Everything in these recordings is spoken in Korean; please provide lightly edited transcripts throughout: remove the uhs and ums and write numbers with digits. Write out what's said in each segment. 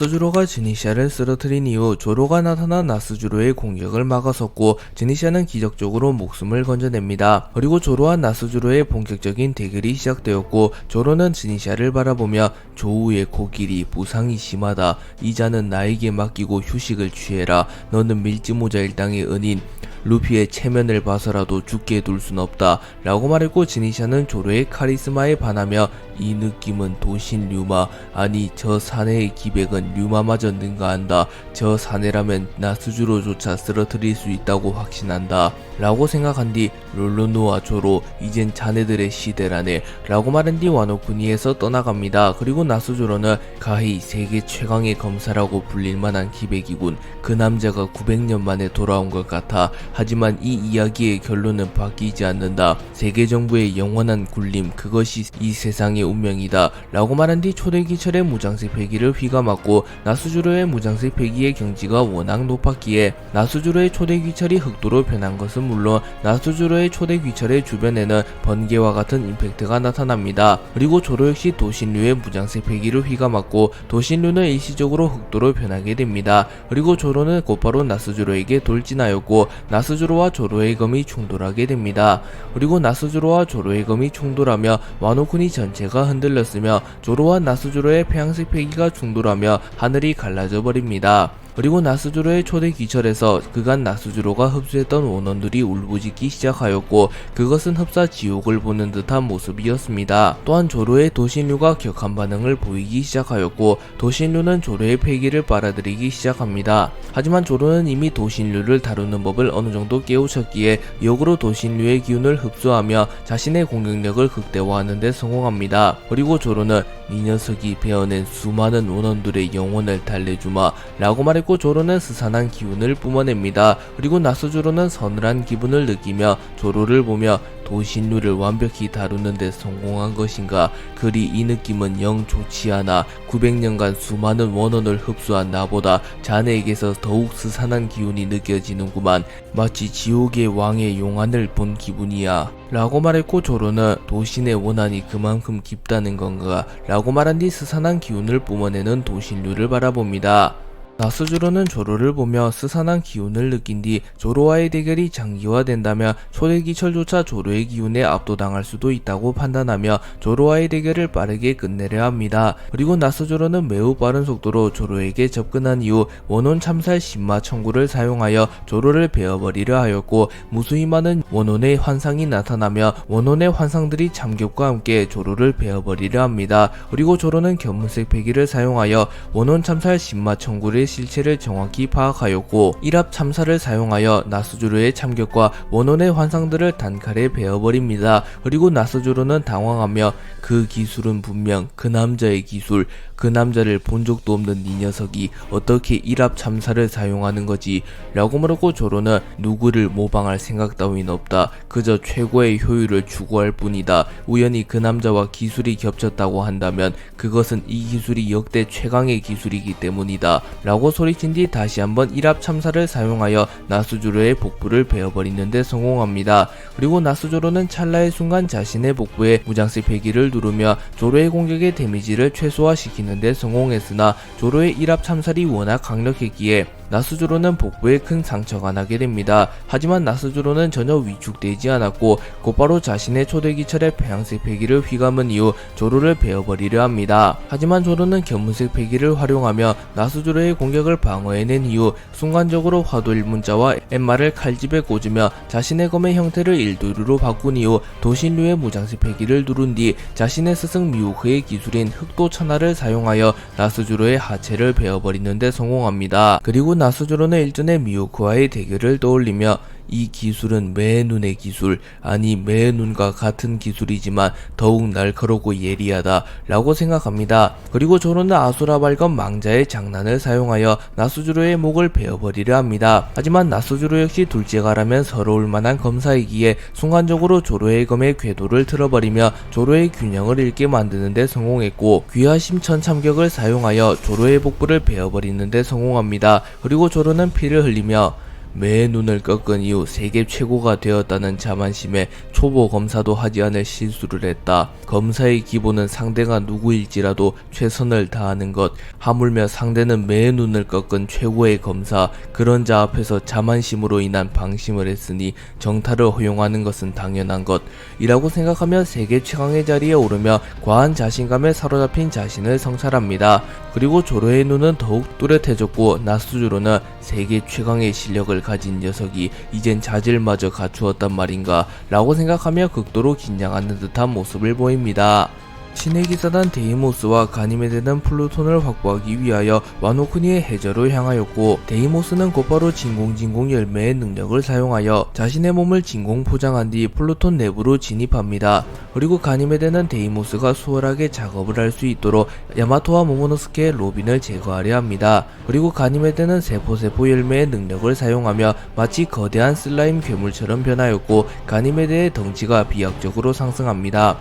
나스주로가 지니샤를 쓰러뜨린 이후 조로가 나타나 나스주로의 공격을 막아섰고 지니샤는 기적적으로 목숨을 건져냅니다. 그리고 조로와 나스주로의 본격적인 대결이 시작되었고 조로는 지니샤를 바라보며 조우의 코끼리 부상이 심하다. 이자는 나에게 맡기고 휴식을 취해라. 너는 밀지모자 일당의 은인 루피의 체면을 봐서라도 죽게 둘 순 없다 라고 말했고 지니샤는 조로의 카리스마에 반하며 이 느낌은 도신 류마 아니 저 사내의 기백은 류마마저 능가한다. 저 사내라면 나스주로조차 쓰러뜨릴 수 있다고 확신한다 라고 생각한 뒤 롤로노와 조로 이젠 자네들의 시대라네 라고 말한 뒤 와노쿠니에서 떠나갑니다. 그리고 나스주로는 가히 세계 최강의 검사라고 불릴만한 기백이군. 그 남자가 900년 만에 돌아온 것 같아. 하지만 이 이야기의 결론은 바뀌지 않는다. 세계 정부의 영원한 굴림 그것이 이 세상의 운명이다 라고 말한 뒤 초대기철의 무장색 패기를 휘감았고 나스주로의 무장색 패기의 경지가 워낙 높았기에 나스주로의 초대귀철이 흑도로 변한 것은 물론 나스주로의 초대귀철의 주변에는 번개와 같은 임팩트가 나타납니다. 그리고 조로 역시 도신류의 무장색 패기를 휘감았고 도신류는 일시적으로 흑도로 변하게 됩니다. 그리고 조로는 곧바로 나스주로에게 돌진하였고 나스주로와 조로의 검이 충돌하게 됩니다. 그리고 나스주로와 조로의 검이 충돌하며 와노쿠니 전체가 흔들렸으며 조로와 나스주로의 폐양색 패기가 충돌하며 하늘이 갈라져 버립니다. 그리고 나스주로의 초대 귀철에서 그간 나스주로가 흡수했던 원원들이 울부짖기 시작하였고 그것은 흡사 지옥을 보는 듯한 모습이었습니다. 또한 조로의 도신류가 격한 반응을 보이기 시작하였고 도신류는 조로의 패기를 빨아들이기 시작합니다. 하지만 조로는 이미 도신류를 다루는 법을 어느정도 깨우쳤기에 역으로 도신류의 기운을 흡수하며 자신의 공격력을 극대화하는 데 성공합니다. 그리고 조로는 이 녀석이 베어낸 수많은 원원들의 영혼을 달래주마 라고 말했고 조로는 스산한 기운을 뿜어냅니다. 그리고 나스주로는 서늘한 기분을 느끼며 조로를 보며 도신류를 완벽히 다루는 데 성공한 것인가? 그리 이 느낌은 영 좋지 않아. 900년간 수많은 원원을 흡수한 나보다 자네에게서 더욱 스산한 기운이 느껴지는구만. 마치 지옥의 왕의 용안을 본 기분이야 라고 말했고 조로는 도신의 원한이 그만큼 깊다는 건가? 라고 말한 뒤 스산한 기운을 뿜어내는 도신류를 바라봅니다. 나스주로는 조로를 보며 스산한 기운을 느낀 뒤 조로와의 대결이 장기화된다면 초대기철조차 조로의 기운에 압도당할 수도 있다고 판단하며 조로와의 대결을 빠르게 끝내려 합니다. 그리고 나스주로는 매우 빠른 속도로 조로에게 접근한 이후 원혼 참살 신마 청구를 사용하여 조로를 베어버리려 하였고 무수히 많은 원혼의 환상이 나타나며 원혼의 환상들이 참격과 함께 조로를 베어버리려 합니다. 그리고 조로는 견문색 패기를 사용하여 원혼 참살 신마 청구를 실체를 정확히 파악하였고 일합 참사를 사용하여 나스주로의 참격과 원혼의 환상들을 단칼에 베어버립니다. 그리고 나스주로는 당황하며 그 기술은 분명 그 남자의 기술, 그 남자를 본 적도 없는 이 녀석이 어떻게 일합 참사를 사용하는 거지 라고 물었고 조로는 누구를 모방할 생각 따윈 없다. 그저 최고의 효율을 추구할 뿐이다. 우연히 그 남자와 기술이 겹쳤다고 한다면 그것은 이 기술이 역대 최강의 기술이기 때문이다 라고 소리친 뒤 다시 한번 일합 참사를 사용하여 나스주로의 복부를 베어버리는 데 성공합니다. 그리고 나스주로는 찰나의 순간 자신의 복부에 무장색 패기를 누르며 조로의 공격의 데미지를 최소화시키는 데 성공했으나 조로의 일합 참살이 워낙 강력했기에 나스주로는 복부에 큰 상처가 나게 됩니다. 하지만 나스주로는 전혀 위축되지 않았고 곧바로 자신의 초대기철의 폐양색 패기를 휘감은 이후 조로를 베어버리려 합니다. 하지만 조로는 견문색 패기를 활용하며 나스주로의 공격을 방어해낸 이후 순간적으로 화도 일문자와 엠마를 칼집에 꽂으며 자신의 검의 형태를 일도류로 바꾼 이후 도신류의 무장색 패기를 누른 뒤 자신의 스승 미우크의 기술인 흑도 천하를 사용하여 나스주로의 하체를 베어버리는 데 성공합니다. 그리고 나스주로는 일전에 미우크와의 대결을 떠올리며 이 기술은 매눈의 기술, 아니 매눈과 같은 기술이지만 더욱 날카롭고 예리하다 라고 생각합니다. 그리고 조로는 아수라 발검 망자의 장난을 사용하여 나스주로의 목을 베어버리려 합니다. 하지만 나스주로 역시 둘째가라면 서러울 만한 검사이기에 순간적으로 조로의 검의 궤도를 틀어버리며 조로의 균형을 잃게 만드는 데 성공했고 귀하심 천참격을 사용하여 조로의 복부를 베어버리는 데 성공합니다. 그리고 조로는 피를 흘리며 매의 눈을 꺾은 이후 세계 최고가 되었다는 자만심에 초보 검사도 하지 않을 실수를 했다. 검사의 기본은 상대가 누구일지라도 최선을 다하는 것. 하물며 상대는 매의 눈을 꺾은 최고의 검사. 그런 자 앞에서 자만심으로 인한 방심을 했으니 정타를 허용하는 것은 당연한 것. 이라고 생각하며 세계 최강의 자리에 오르며 과한 자신감에 사로잡힌 자신을 성찰합니다. 그리고 조로의 눈은 더욱 뚜렷해졌고 나스주로는 세계 최강의 실력을 가진 녀석이 이젠 자질마저 갖추었단 말인가 라고 생각하며 극도로 긴장하는 듯한 모습을 보입니다. 신의 기사단 데이모스와 가니메데는 플루톤을 확보하기 위하여 와노쿠니의 해저로 향하였고, 데이모스는 곧바로 진공 열매의 능력을 사용하여 자신의 몸을 진공 포장한 뒤 플루톤 내부로 진입합니다. 그리고 가니메데는 데이모스가 수월하게 작업을 할 수 있도록 야마토와 모모노스케의 로빈을 제거하려 합니다. 그리고 가니메데는 세포 열매의 능력을 사용하며 마치 거대한 슬라임 괴물처럼 변하였고, 가니메데의 덩치가 비약적으로 상승합니다.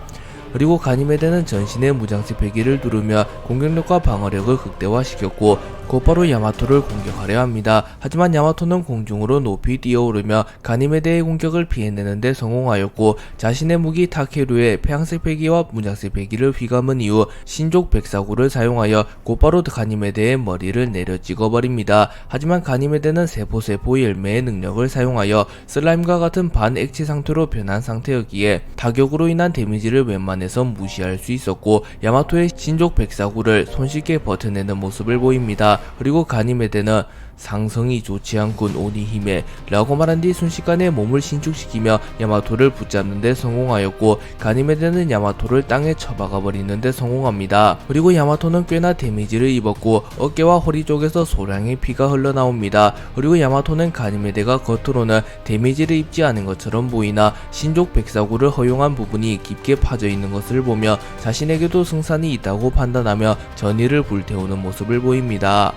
그리고 가니메데는 전신의 무장세 폐기를 누르며 공격력과 방어력을 극대화시켰고 곧바로 야마토를 공격하려 합니다. 하지만 야마토는 공중으로 높이 뛰어오르며 가니메데의 공격을 피해내는데 성공하였고, 자신의 무기 타케루의 폐양색 폐기와 무장세 폐기를 휘감은 이후 신족 백사구를 사용하여 곧바로 가니메데의 머리를 내려 찍어버립니다. 하지만 가니메데는 세포 열매의 능력을 사용하여 슬라임과 같은 반액체 상태로 변한 상태였기에 타격으로 인한 데미지를 웬만해서 무시할 수 있었고, 야마토의 신족 백사구를 손쉽게 버텨내는 모습을 보입니다. 그리고 가니메데는 상성이 좋지 않군 오니히메 라고 말한 뒤 순식간에 몸을 신축시키며 야마토를 붙잡는 데 성공하였고, 가니메데는 야마토를 땅에 처박아 버리는 데 성공합니다. 그리고 야마토는 꽤나 데미지를 입었고 어깨와 허리 쪽에서 소량의 피가 흘러나옵니다. 그리고 야마토는 가니메데가 겉으로는 데미지를 입지 않은 것처럼 보이나 신족 백사구를 허용한 부분이 깊게 파져 있는 것을 보며 자신에게도 승산이 있다고 판단하며 전의를 불태우는 모습을 보입니다.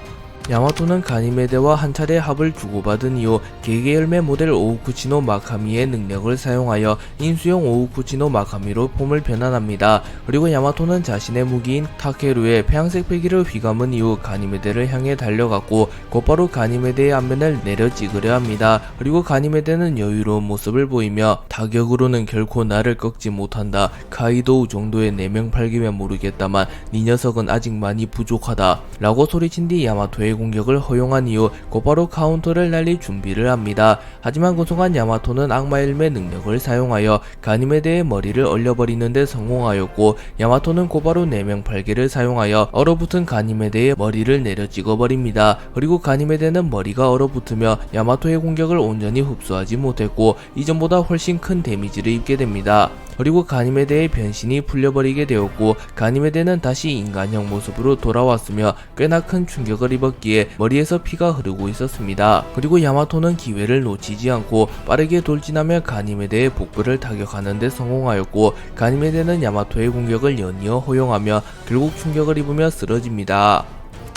야마토는 가니메데와 한 차례 합을 주고받은 이후 개개열매 모델 오우쿠치노 마카미의 능력을 사용하여 인수용 오우쿠치노 마카미로 폼을 변환합니다. 그리고 야마토는 자신의 무기인 타케루의 폐양색 폐기를 휘감은 이후 가니메데를 향해 달려갔고 곧바로 가니메데의 앞면을 내려 찍으려 합니다. 그리고 가니메데는 여유로운 모습을 보이며 타격으로는 결코 나를 꺾지 못한다. 카이도우 정도의 내명팔기면 모르겠다만 네 녀석은 아직 많이 부족하다 라고 소리친 뒤 야마토의 공격을 허용한 이후 곧바로 카운터를 날릴 준비를 합니다. 하지만 그 순간 야마토는 악마일매 능력을 사용하여 가니메데의 머리를 얼려버리는 데 성공하였고, 야마토는 곧바로 내명팔개를 사용하여 얼어붙은 가니메데의 머리를 내려 찍어버립니다. 그리고 가니메데는 머리가 얼어붙으며 야마토의 공격을 온전히 흡수하지 못했고 이전보다 훨씬 큰 데미지를 입게 됩니다. 그리고 가니메데의 변신이 풀려버리게 되었고, 가니메데는 다시 인간형 모습으로 돌아왔으며 꽤나 큰 충격을 입었기에 머리에서 피가 흐르고 있었습니다. 그리고 야마토는 기회를 놓치지 않고 빠르게 돌진하며 가니메데의 복부를 타격하는 데 성공하였고, 가니메데는 야마토의 공격을 연이어 허용하며 결국 충격을 입으며 쓰러집니다.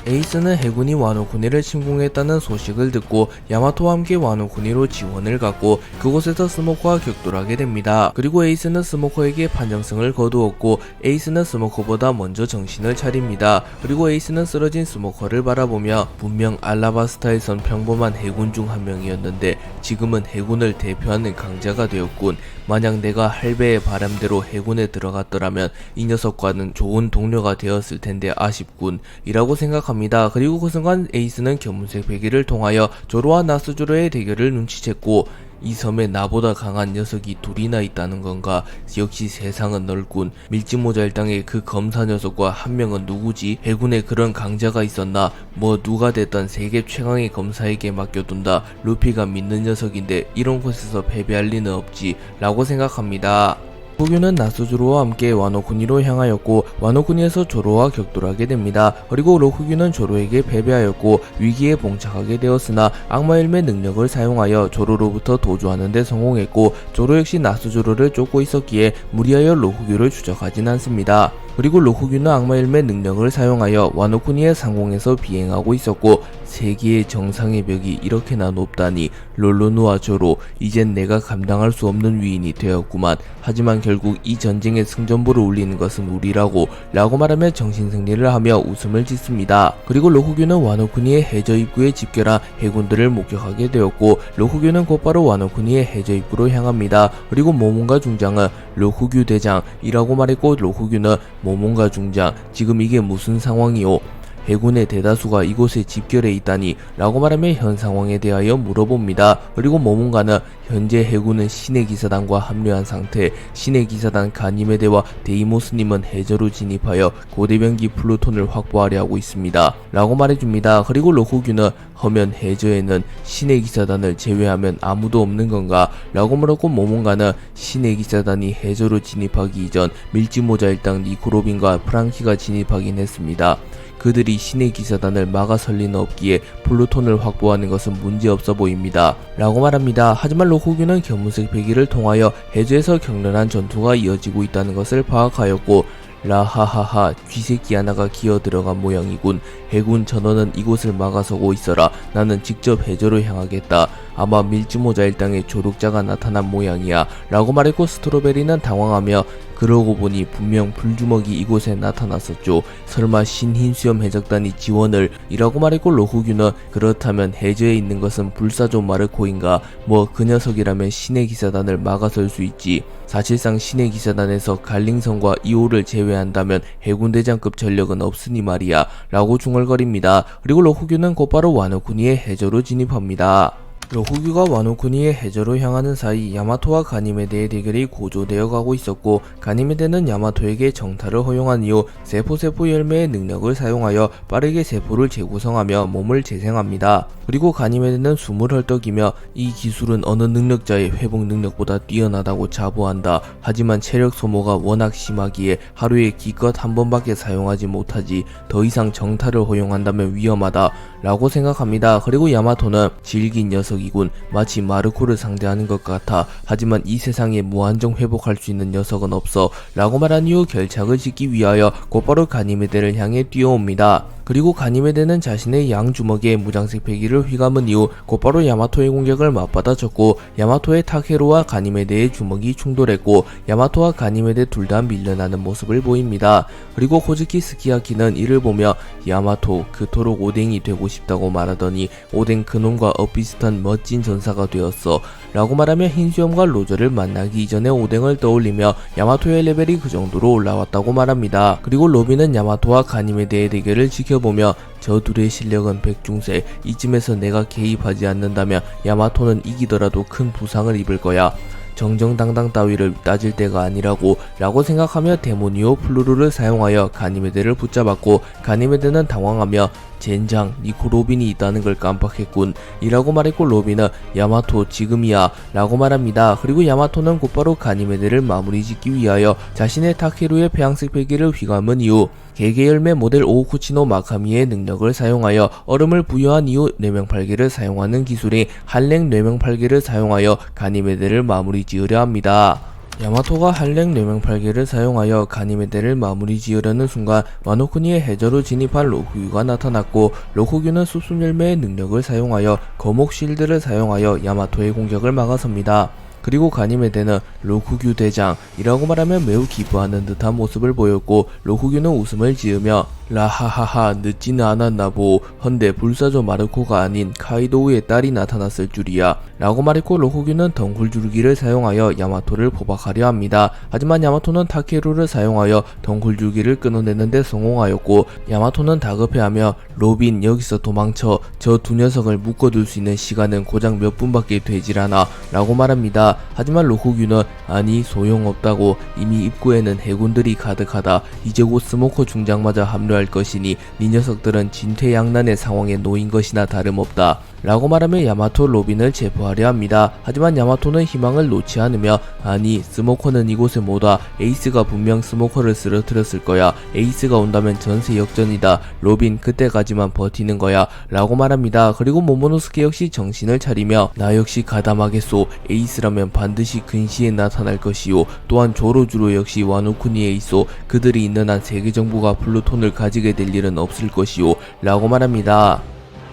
에이스는 해군이 와노쿠니를 침공했다는 소식을 듣고 야마토와 함께 와노쿠니로 지원을 갖고 그곳에서 스모커와 격돌하게 됩니다. 그리고 에이스는 스모커에게 판정승을 거두었고, 에이스는 스모커보다 먼저 정신을 차립니다. 그리고 에이스는 쓰러진 스모커를 바라보며 분명 알라바스타에선 평범한 해군 중 한 명이었는데 지금은 해군을 대표하는 강자가 되었군. 만약 내가 할배의 바람대로 해군에 들어갔더라면 이 녀석과는 좋은 동료가 되었을 텐데 아쉽군 이라고 생각합니다. 그리고 그 순간 에이스는 견문색 베개를 통하여 조로와 나스조로의 대결을 눈치챘고, 이 섬에 나보다 강한 녀석이 둘이나 있다는 건가? 역시 세상은 넓군. 밀짚모자일당의 그 검사 녀석과 한 명은 누구지? 해군에 그런 강자가 있었나? 뭐 누가 됐던 세계 최강의 검사에게 맡겨둔다. 루피가 믿는 녀석인데 이런 곳에서 패배할 리는 없지 라고 생각합니다. 후규는 나스주로와 함께 와노쿠니로 향하였고 와노쿠니에서 조로와 격돌하게 됩니다. 그리고 로쿠규는 조로에게 패배하였고 위기에 봉착하게 되었으나 악마일매 능력을 사용하여 조로로부터 도주하는 데 성공했고, 조로 역시 나스주로를 쫓고 있었기에 무리하여 로쿠규를 추적하진 않습니다. 그리고 로쿠규는 악마열매 능력을 사용하여 와노쿠니의 상공에서 비행하고 있었고 세계의 정상의 벽이 이렇게나 높다니 롤로누와 조로 이젠 내가 감당할 수 없는 위인이 되었구만. 하지만 결국 이 전쟁의 승전보를 울리는 것은 우리라고 라고 말하며 정신승리를 하며 웃음을 짓습니다. 그리고 로쿠규는 와노쿠니의 해저 입구에 집결한 해군들을 목격하게 되었고 로쿠규는 곧바로 와노쿠니의 해저 입구로 향합니다. 그리고 모몬가 중장은 로쿠규 대장이라고 말했고 로쿠규는 모몬가 중장 지금 이게 무슨 상황이오? 해군의 대다수가 이곳에 집결해 있다니 라고 말하며 현 상황에 대하여 물어봅니다. 그리고 모몬가는 현재 해군은 신의 기사단과 합류한 상태, 신의 기사단 가니메데와 데이모스님은 해저로 진입하여 고대병기 플루톤을 확보하려 하고 있습니다 라고 말해줍니다. 그리고 로쿠규는 허면 해저에는 신의 기사단을 제외하면 아무도 없는 건가? 라고 물었고 모몬가는 신의 기사단이 해저로 진입하기 이전 밀지모자 일당 니코로빈과 프랑키가 진입하긴 했습니다. 그들이 신의 기사단을 막아설 리는 없기에 플루톤을 확보하는 것은 문제없어 보입니다 라고 말합니다. 하지만 로쿠규는 견문색 배기를 통하여 해저에서 격렬한 전투가 이어지고 있다는 것을 파악하였고 라하하하 쥐새끼 하나가 기어 들어간 모양이군. 해군 전원은 이곳을 막아서고 있어라. 나는 직접 해저로 향하겠다. 아마 밀지모자 일당의 조력자가 나타난 모양이야 라고 말했고 스트로베리는 당황하며 그러고 보니 분명 불주먹이 이곳에 나타났었죠. 설마 신흰수염 해적단이 지원을 이라고 말했고 로쿠규는 그렇다면 해저에 있는 것은 불사조 마르코인가? 뭐 그 녀석이라면 신의 기사단을 막아설 수 있지. 사실상 신의 기사단에서 갈링성과 이오를 제외한다면 해군대장급 전력은 없으니 말이야 라고 중얼거립니다. 그리고 로쿠규는 곧바로 와노쿠니의 해저로 진입합니다. 로쿠규가 와노쿠니의 해저로 향하는 사이 야마토와 가니메데의 대결이 고조되어 가고 있었고 가니메데는 야마토에게 정탈을 허용한 이후 세포 열매의 능력을 사용하여 빠르게 세포를 재구성하며 몸을 재생합니다. 그리고 가니메데는 숨을 헐떡이며 이 기술은 어느 능력자의 회복 능력보다 뛰어나다고 자부한다. 하지만 체력 소모가 워낙 심하기에 하루에 기껏 한 번밖에 사용하지 못하지. 더 이상 정탈을 허용한다면 위험하다 라고 생각합니다. 그리고 야마토는 질긴 녀석이군. 마치 마르코를 상대하는 것 같아. 하지만 이 세상에 무한정 회복할 수 있는 녀석은 없어 라고 말한 이후 결착을 짓기 위하여 곧바로 가니메데를 향해 뛰어옵니다. 그리고 가니메데는 자신의 양주먹에 무장색 패기를 휘감은 이후 곧바로 야마토의 공격을 맞받아쳤고 야마토의 타케로와 가니메데의 주먹이 충돌했고 야마토와 가니메데 둘 다 밀려나는 모습을 보입니다. 그리고 코즈키 스키야키는 이를 보며 야마토 그토록 오뎅이 되고 싶다고 말하더니 오뎅 그놈과 엇비슷한 멋진 전사가 되었어 라고 말하며 흰수염과 로저를 만나기 이전에 오뎅을 떠올리며 야마토의 레벨이 그 정도로 올라왔다고 말합니다. 그리고 로비는 야마토와 가니메데의 대결을 지켜보며 저 둘의 실력은 백중세. 이쯤에서 내가 개입하지 않는다면 야마토는 이기더라도 큰 부상을 입을 거야. 정정당당 따위를 따질 때가 아니라고 라고 생각하며 데모니오 플루루를 사용하여 가니메데를 붙잡았고 가니메데는 당황하며 젠장 니코 로빈이 있다는 걸 깜빡했군 이라고 말했고 로빈은 야마토 지금이야 라고 말합니다. 그리고 야마토는 곧바로 가니메데를 마무리 짓기 위하여 자신의 타케루의 폐양색 베개를 휘감은 이후 개개열매 모델 오우쿠치노 마카미의 능력을 사용하여 얼음을 부여한 이후 뇌명팔개를 사용하는 기술인 한랭 뇌명팔개를 사용하여 가니메데를 마무리 지으려 합니다. 야마토가 한랭 뇌명팔개를 사용하여 가니메데를 마무리 지으려는 순간 와노쿠니의 해저로 진입한 로쿠규가 나타났고 로쿠규는 숲순열매의 능력을 사용하여 거목 실드를 사용하여 야마토의 공격을 막아섭니다. 그리고 가니메데는 로쿠규 대장이라고 말하며 매우 기뻐하는 듯한 모습을 보였고 로쿠규는 웃음을 지으며 라하하하 늦지는 않았나보. 헌데 불사조 마르코가 아닌 카이도우의 딸이 나타났을 줄이야 라고 말했고 로쿠규는 덩굴줄기를 사용하여 야마토를 포박하려 합니다. 하지만 야마토는 타케루를 사용하여 덩굴줄기를 끊어내는데 성공하였고 야마토는 다급해하며 로빈 여기서 도망쳐. 저 두 녀석을 묶어둘 수 있는 시간은 고작 몇 분밖에 되질 않아 라고 말합니다. 하지만 로쿠규는 아니 소용없다고. 이미 입구에는 해군들이 가득하다. 이제 곧 스모커 중장마저 합류할 것이니 네 녀석들은 진퇴양난의 상황에 놓인 것이나 다름없다 라고 말하며 야마토 로빈을 체포하려 합니다. 하지만 야마토는 희망을 놓지 않으며 아니 스모커는 이곳에 못 와. 에이스가 분명 스모커를 쓰러뜨렸을 거야. 에이스가 온다면 전세 역전이다. 로빈 그때까지만 버티는 거야 라고 말합니다. 그리고 모모노스케 역시 정신을 차리며 나 역시 가담하겠소. 에이스라면 반드시 근시에 나타날 것이요. 또한 조로주로 역시 와노쿠니에 있어. 그들이 있는 한 세계 정부가 플루톤을 가지게 될 일은 없을 것이요 라고 말합니다.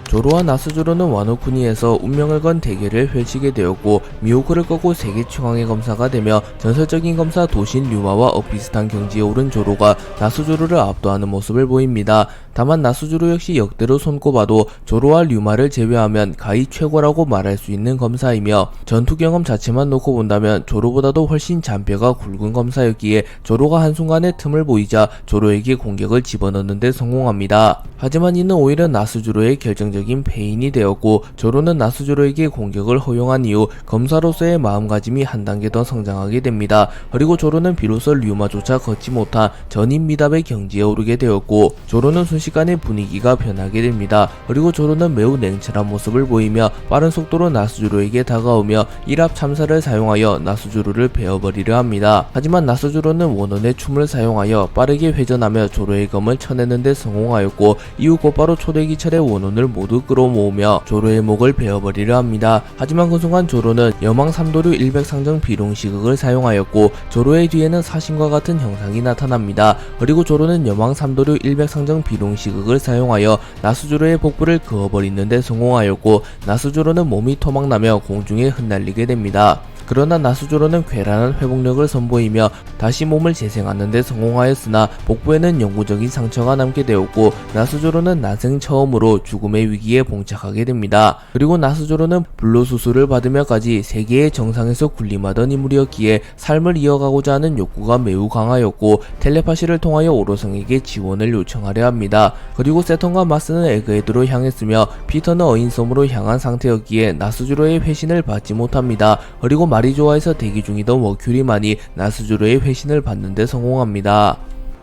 조로와 나스조로는 와노쿠니에서 운명을 건 대결을 펼치게 되었고 미호크를 꺾고 세계 최강의 검사가 되며 전설적인 검사 도신 류마와 엇비슷한 경지에 오른 조로가 나스조로를 압도하는 모습을 보입니다. 다만 나스조로 역시 역대로 손꼽아도 조로와 류마를 제외하면 가히 최고라고 말할 수 있는 검사이며 전투 경험 자체만 놓고 본다면 조로보다도 훨씬 잔뼈가 굵은 검사였기에 조로가 한순간에 틈을 보이자 조로에게 공격을 집어넣는 데 성공합니다. 하지만 이는 오히려 나스조로의 결정적인 패인이 되었고 조로는 나스조로에게 공격을 허용한 이후 검사로서의 마음가짐이 한 단계 더 성장하게 됩니다. 그리고 조로는 비로소 류마조차 걷지 못한 전인 미답의 경지에 오르게 되었고 조로는 순식간에 분위기가 변하게 됩니다. 그리고 조로는 매우 냉철한 모습을 보이며 빠른 속도로 나스조로에게 다가오며 일합 참사를 사용하여 나스조로를 베어버리려 합니다. 하지만 나스조로는 원원의 춤을 사용하여 빠르게 회전하며 조로의 검을 쳐내는 데 성공하였고 이후 곧바로 초대기철의 원혼을 모두 끌어모으며 조로의 목을 베어버리려 합니다. 하지만 그 순간 조로는 여망 삼도류 일백상정 비룡시극을 사용하였고 조로의 뒤에는 사신과 같은 형상이 나타납니다. 그리고 조로는 여망 삼도류 일백상정 비룡시극을 사용하여 나스조로의 복부를 그어버리는 데 성공하였고 나스조로는 몸이 토막나며 공중에 흩날리게 됩니다. 그러나 나스조로는 괴란한 회복력을 선보이며 다시 몸을 재생하는 데 성공하였으나 복부에는 영구적인 상처가 남게 되었고 나스조로는 난생 처음으로 죽음의 위기에 봉착하게 됩니다. 그리고 나스조로는 불로 수술을 받으며까지 세계의 정상에서 군림하던 인물이었기에 삶을 이어가고자 하는 욕구가 매우 강하였고 텔레파시를 통하여 오로성에게 지원을 요청하려 합니다. 그리고 세턴과 마스는 에그헤드로 향했으며 피터는 어인섬으로 향한 상태였기에 나스조로의 회신을 받지 못합니다. 그리고 마리조아에서 대기 중이던 워큐리만이 나스조로의 회신을 받는 데 성공합니다.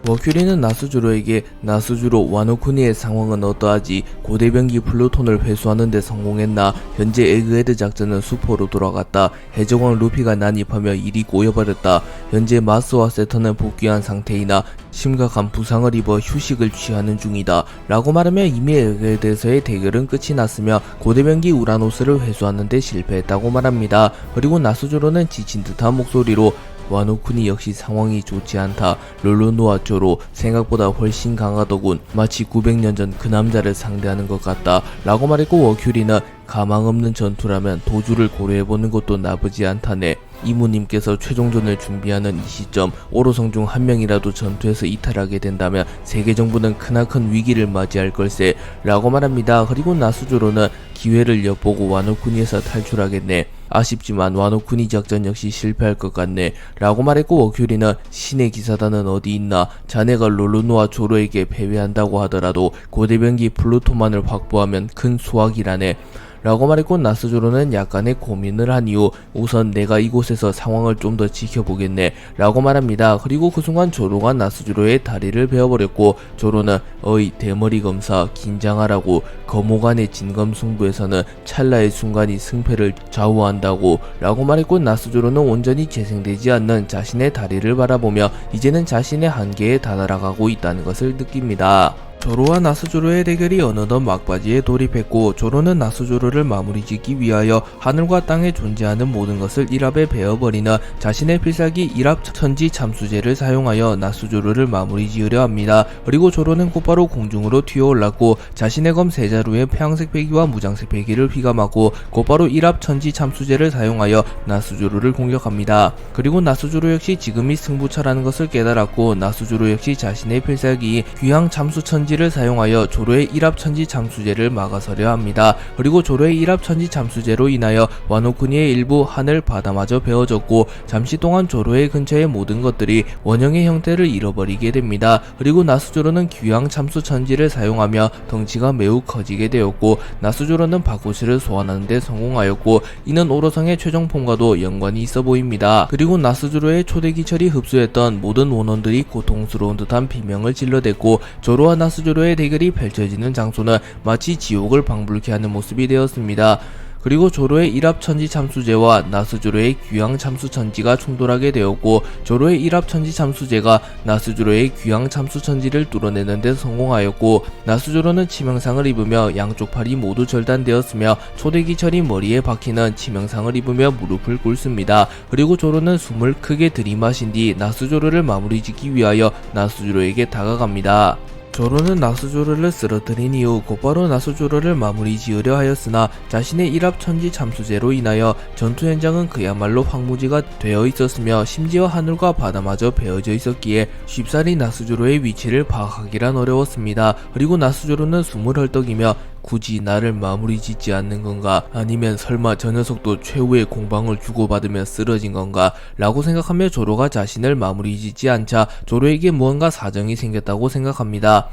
워큐리는 나스조로에게 나스조로 와노쿠니의 상황은 어떠하지? 고대병기 플루톤을 회수하는 데 성공했나? 현재 에그헤드 작전은 수포로 돌아갔다. 해적왕 루피가 난입하며 일이 꼬여버렸다. 현재 마스와 세턴은 복귀한 상태이나 심각한 부상을 입어 휴식을 취하는 중이다 라고 말하며 이미 에그헤드에서의 대결은 끝이 났으며 고대병기 우라노스를 회수하는 데 실패했다고 말합니다. 그리고 나스조로는 지친 듯한 목소리로 와노쿠니 역시 상황이 좋지 않다. 롤로노와 조로 생각보다 훨씬 강하더군. 마치 900년 전 그 남자를 상대하는 것 같다 라고 말했고 워큐리는 가망 없는 전투라면 도주를 고려해보는 것도 나쁘지 않다네. 이모님께서 최종전을 준비하는 이 시점 오로성 중 한 명이라도 전투에서 이탈하게 된다면 세계정부는 크나큰 위기를 맞이할 걸세 라고 말합니다. 그리고 나스조로는 기회를 엿보고 와노쿠니에서 탈출하겠네. 아쉽지만 와노쿠니 작전 역시 실패할 것 같네 라고 말했고 워큐리는 신의 기사단은 어디 있나? 자네가 롤로노와 조로에게 패배한다고 하더라도 고대병기 플루토만을 확보하면 큰 수확이라네 라고 말했고 나스조로는 약간의 고민을 한 이후 우선 내가 이곳에서 상황을 좀 더 지켜보겠네 라고 말합니다. 그리고 그 순간 조로가 나스조로의 다리를 베어버렸고 조로는 어이 대머리 검사 긴장하라고 거모간의 진검승부에서는 찰나의 순간이 승패를 좌우한다고 라고 말했고 나스조로는 온전히 재생되지 않는 자신의 다리를 바라보며 이제는 자신의 한계에 다다라가고 있다는 것을 느낍니다. 조로와 나스조로의 대결이 어느덧 막바지에 돌입했고 조로는 나스조로를 마무리 짓기 위하여 하늘과 땅에 존재하는 모든 것을 일합에 베어버리는 자신의 필살기 일합 천지 참수제를 사용하여 나스조로를 마무리 지으려 합니다. 그리고 조로는 곧바로 공중으로 튀어올랐고 자신의 검 세자루에 폐왕색 배기와 무장색 배기를 휘감았고 곧바로 일합 천지 참수제를 사용하여 나스조로를 공격합니다. 그리고 나스조로 역시 지금이 승부차라는 것을 깨달았고 나스조로 역시 자신의 필살기 귀향 참수천지 를 사용하여 조로의 일합천지 잠수제를 막아서려 합니다. 그리고 조로의 일합천지 잠수제로 인하여 와노쿠니의 일부 하늘 바다마저 베어졌고 잠시 동안 조로의 근처의 모든 것들이 원형의 형태를 잃어버리게 됩니다. 그리고 나스조로는 귀향 참수천지를 사용하며 덩치가 매우 커지게 되었고 나스조로는 바쿠스를 소환하는 데 성공하였고 이는 오로성의 최종폼과도 연관이 있어 보입니다. 그리고 나스조로의 초대기철이 흡수했던 모든 원혼들이 고통스러운 듯한 비명을 질러댔고 조로와 나스 나스조로의 대결이 펼쳐지는 장소는 마치 지옥을 방불케 하는 모습이 되었습니다. 그리고 조로의 일합천지 참수제와 나스조로의 귀양 참수천지가 충돌하게 되었고, 조로의 일합천지 참수제가 나스조로의 귀양 참수천지를 뚫어내는 데 성공하였고, 나스조로는 치명상을 입으며 양쪽 팔이 모두 절단되었으며 초대기철이 머리에 박히는 치명상을 입으며 무릎을 꿇습니다. 그리고 조로는 숨을 크게 들이마신 뒤 나스조로를 마무리 짓기 위하여 나스조로에게 다가갑니다. 조로는 나스조로를 쓰러뜨린 이후 곧바로 나스조로를 마무리 지으려 하였으나 자신의 일합천지 참수제로 인하여 전투 현장은 그야말로 황무지가 되어 있었으며 심지어 하늘과 바다마저 베어져 있었기에 쉽사리 나스조로의 위치를 파악하기란 어려웠습니다. 그리고 나스조로는 숨을 헐떡이며 굳이 나를 마무리 짓지 않는 건가? 아니면 설마 저 녀석도 최후의 공방을 주고받으며 쓰러진 건가? 라고 생각하며 조로가 자신을 마무리 짓지 않자 조로에게 무언가 사정이 생겼다고 생각합니다.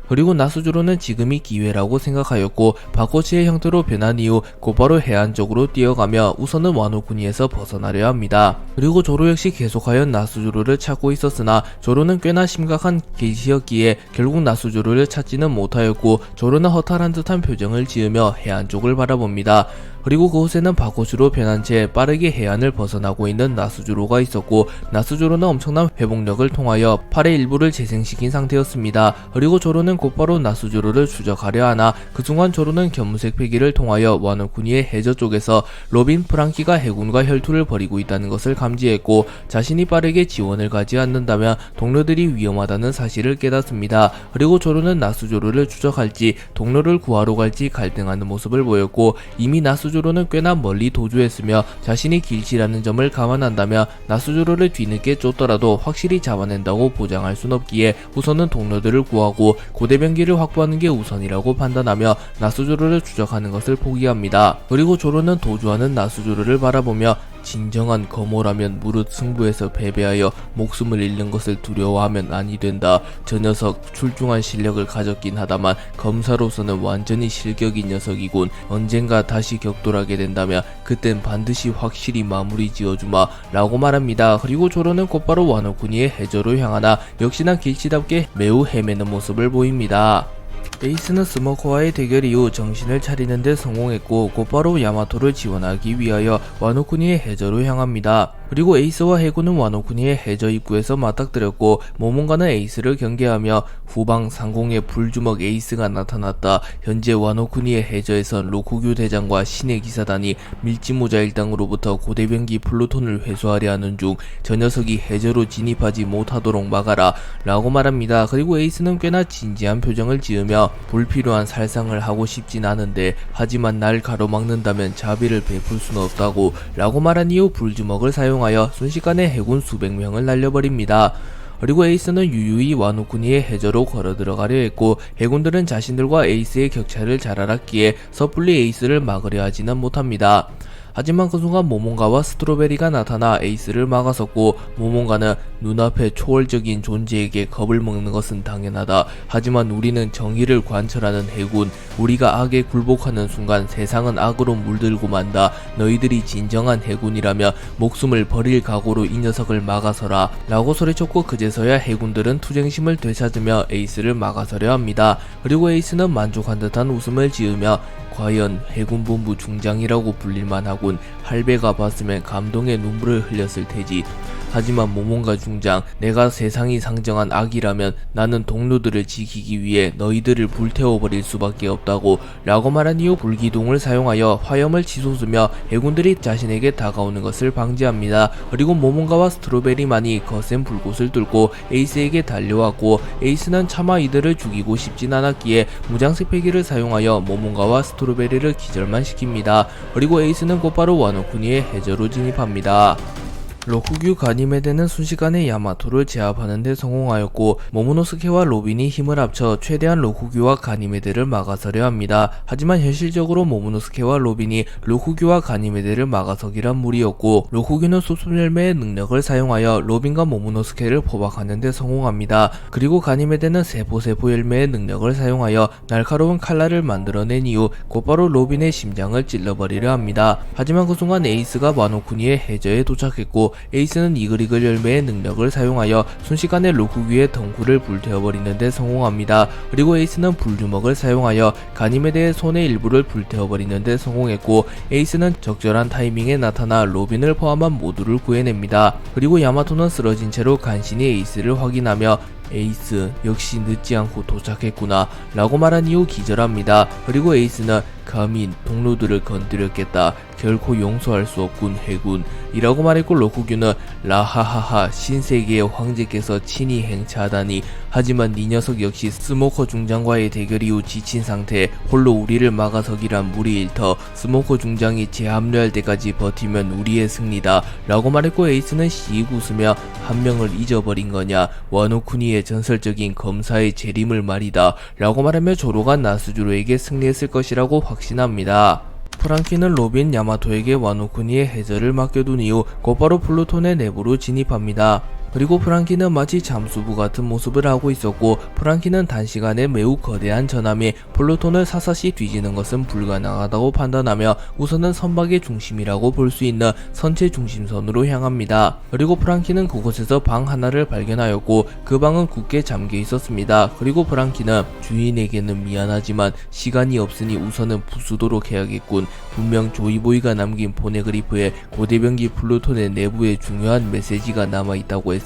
그리고 나스조로는 지금이 기회라고 생각하였고, 바코치의 형태로 변한 이후 곧바로 해안 쪽으로 뛰어가며 우선은 와노쿠니에서 벗어나려 합니다. 그리고 조로 역시 계속하여 나스조로를 찾고 있었으나 조로는 꽤나 심각한 계시였기에 결국 나스조로를 찾지는 못하였고, 조로는 허탈한 듯한 표정을 지으며 해안 쪽을 바라봅니다. 그리고 그곳에는 바코츠로 변한 채 빠르게 해안을 벗어나고 있는 나스조로가 있었고, 나스조로는 엄청난 회복력을 통하여 팔의 일부를 재생시킨 상태였습니다. 그리고 조로는 곧바로 나스조로를 추적하려 하나 그 순간 조로는 견무색 패기를 통하여 와노쿠니의 해저 쪽에서 로빈 프랑키가 해군과 혈투를 벌이고 있다는 것을 감지했고, 자신이 빠르게 지원을 가지 않는다면 동료들이 위험하다는 사실을 깨닫습니다. 그리고 조로는 나스조로를 추적할지 동료를 구하러 갈지 갈등하는 모습을 보였고, 이미 나스조로는 꽤나 멀리 도주했으며 자신이 길치라는 점을 감안한다면 나스조로를 뒤늦게 쫓더라도 확실히 잡아낸다고 보장할 순 없기에 우선은 동료들을 구하고 고대병기를 확보하는 게 우선이라고 판단하며 나스조로를 추적하는 것을 포기합니다. 그리고 조로는 도주하는 나스조로를 바라보며 진정한 거모라면 무릇 승부에서 패배하여 목숨을 잃는 것을 두려워하면 아니 된다. 저 녀석 출중한 실력을 가졌긴 하다만 검사로서는 완전히 실격인 녀석이군. 언젠가 다시 격돌하게 된다면 그땐 반드시 확실히 마무리 지어주마 라고 말합니다. 그리고 조로는 곧바로 와노쿠니의 해저로 향하나 역시나 길치답게 매우 헤매는 모습을 보입니다. 에이스는 스모커와의 대결 이후 정신을 차리는 데 성공했고 곧바로 야마토를 지원하기 위하여 와노쿠니의 해저로 향합니다. 그리고 에이스와 해군은 와노쿠니의 해저 입구에서 맞닥뜨렸고, 모몬가는 에이스를 경계하며 후방 상공에 불주먹 에이스가 나타났다. 현재 와노쿠니의 해저에선 로쿠규 대장과 신의 기사단이 밀지모자 일당으로부터 고대병기 플루톤을 회수하려 하는 중, 저 녀석이 해저로 진입하지 못하도록 막아라 라고 말합니다. 그리고 에이스는 꽤나 진지한 표정을 지으며 불필요한 살상을 하고 싶진 않은데 하지만 날 가로막는다면 자비를 베풀 수는 없다고 라고 말한 이후 불주먹을 사용하여 순식간에 해군 수백 명을 날려버립니다. 그리고 에이스는 유유히 와노쿠니의 해저로 걸어 들어가려 했고, 해군들은 자신들과 에이스의 격차를 잘 알았기에 섣불리 에이스를 막으려 하지는 못합니다. 하지만 그 순간 모몬가와 스트로베리가 나타나 에이스를 막아섰고, 모몬가는 눈앞에 초월적인 존재에게 겁을 먹는 것은 당연하다. 하지만 우리는 정의를 관철하는 해군, 우리가 악에 굴복하는 순간 세상은 악으로 물들고 만다. 너희들이 진정한 해군이라며 목숨을 버릴 각오로 이 녀석을 막아서라 라고 소리쳤고, 그제서야 해군들은 투쟁심을 되찾으며 에이스를 막아서려 합니다. 그리고 에이스는 만족한 듯한 웃음을 지으며 과연 해군본부 중장이라고 불릴만 하군. 할배가 봤으면 감동의 눈물을 흘렸을 테지. 하지만 모몬가 중장, 내가 세상이 상정한 악이라면 나는 동료들을 지키기 위해 너희들을 불태워버릴 수밖에 없다고 라고 말한 이후 불기둥을 사용하여 화염을 치솟으며 해군들이 자신에게 다가오는 것을 방지합니다. 그리고 모몬가와 스트로베리만이 거센 불꽃을 뚫고 에이스에게 달려왔고, 에이스는 차마 이들을 죽이고 싶진 않았기에 무장색 패기를 사용하여 모몬가와 스트로베리를 기절만 시킵니다. 그리고 에이스는 곧바로 와노쿠니의 해저로 진입합니다. 로쿠규 가니메데는 순식간에 야마토를 제압하는 데 성공하였고, 모모노스케와 로빈이 힘을 합쳐 최대한 로쿠규와 가니메데를 막아서려 합니다. 하지만 현실적으로 모모노스케와 로빈이 로쿠규와 가니메데를 막아서기란 무리였고, 로쿠규는 숲속열매의 능력을 사용하여 로빈과 모모노스케를 포박하는 데 성공합니다. 그리고 가니메데는 세포 열매의 능력을 사용하여 날카로운 칼날을 만들어낸 이후 곧바로 로빈의 심장을 찔러버리려 합니다. 하지만 그 순간 에이스가 와노쿠니의 해저에 도착했고, 에이스는 이글이글 열매의 능력을 사용하여 순식간에 로쿠기의 덩굴을 불태워버리는 데 성공합니다. 그리고 에이스는 불주먹을 사용하여 가니메데의 손의 일부를 불태워버리는 데 성공했고, 에이스는 적절한 타이밍에 나타나 로빈을 포함한 모두를 구해냅니다. 그리고 야마토는 쓰러진 채로 간신히 에이스를 확인하며 에이스 역시 늦지 않고 도착했구나 라고 말한 이후 기절합니다. 그리고 에이스는 감히 동료들을 건드렸겠다, 결코 용서할 수 없군 해군 이라고 말했고, 로쿠규는 라하하하 신세계의 황제께서 친히 행차하다니, 하지만 네 녀석 역시 스모커 중장과의 대결 이후 지친 상태, 홀로 우리를 막아서기란 무리일 터, 스모커 중장이 재합류할 때까지 버티면 우리의 승리다 라고 말했고, 에이스는 씩 웃으며 한 명을 잊어버린 거냐, 와노쿠니의 전설적인 검사의 재림을 말이다 라고 말하며 조로가 나스주로에게 승리했을 것이라고 확신합니다. 프랑키는 로빈 야마토에게 와노쿠니의 해저를 맡겨둔 이후 곧바로 플루톤의 내부로 진입합니다. 그리고 프랑키는 마치 잠수부 같은 모습을 하고 있었고, 프랑키는 단시간에 매우 거대한 전함이 플루톤을 사사시 뒤지는 것은 불가능하다고 판단하며 우선은 선박의 중심이라고 볼 수 있는 선체 중심선으로 향합니다. 그리고 프랑키는 그곳에서 방 하나를 발견하였고, 그 방은 굳게 잠겨 있었습니다. 그리고 프랑키는 주인에게는 미안하지만 시간이 없으니 우선은 부수도록 해야겠군. 분명 조이보이가 남긴 포네그리프에 고대병기 플루톤의 내부에 중요한 메시지가 남아있다고 했으니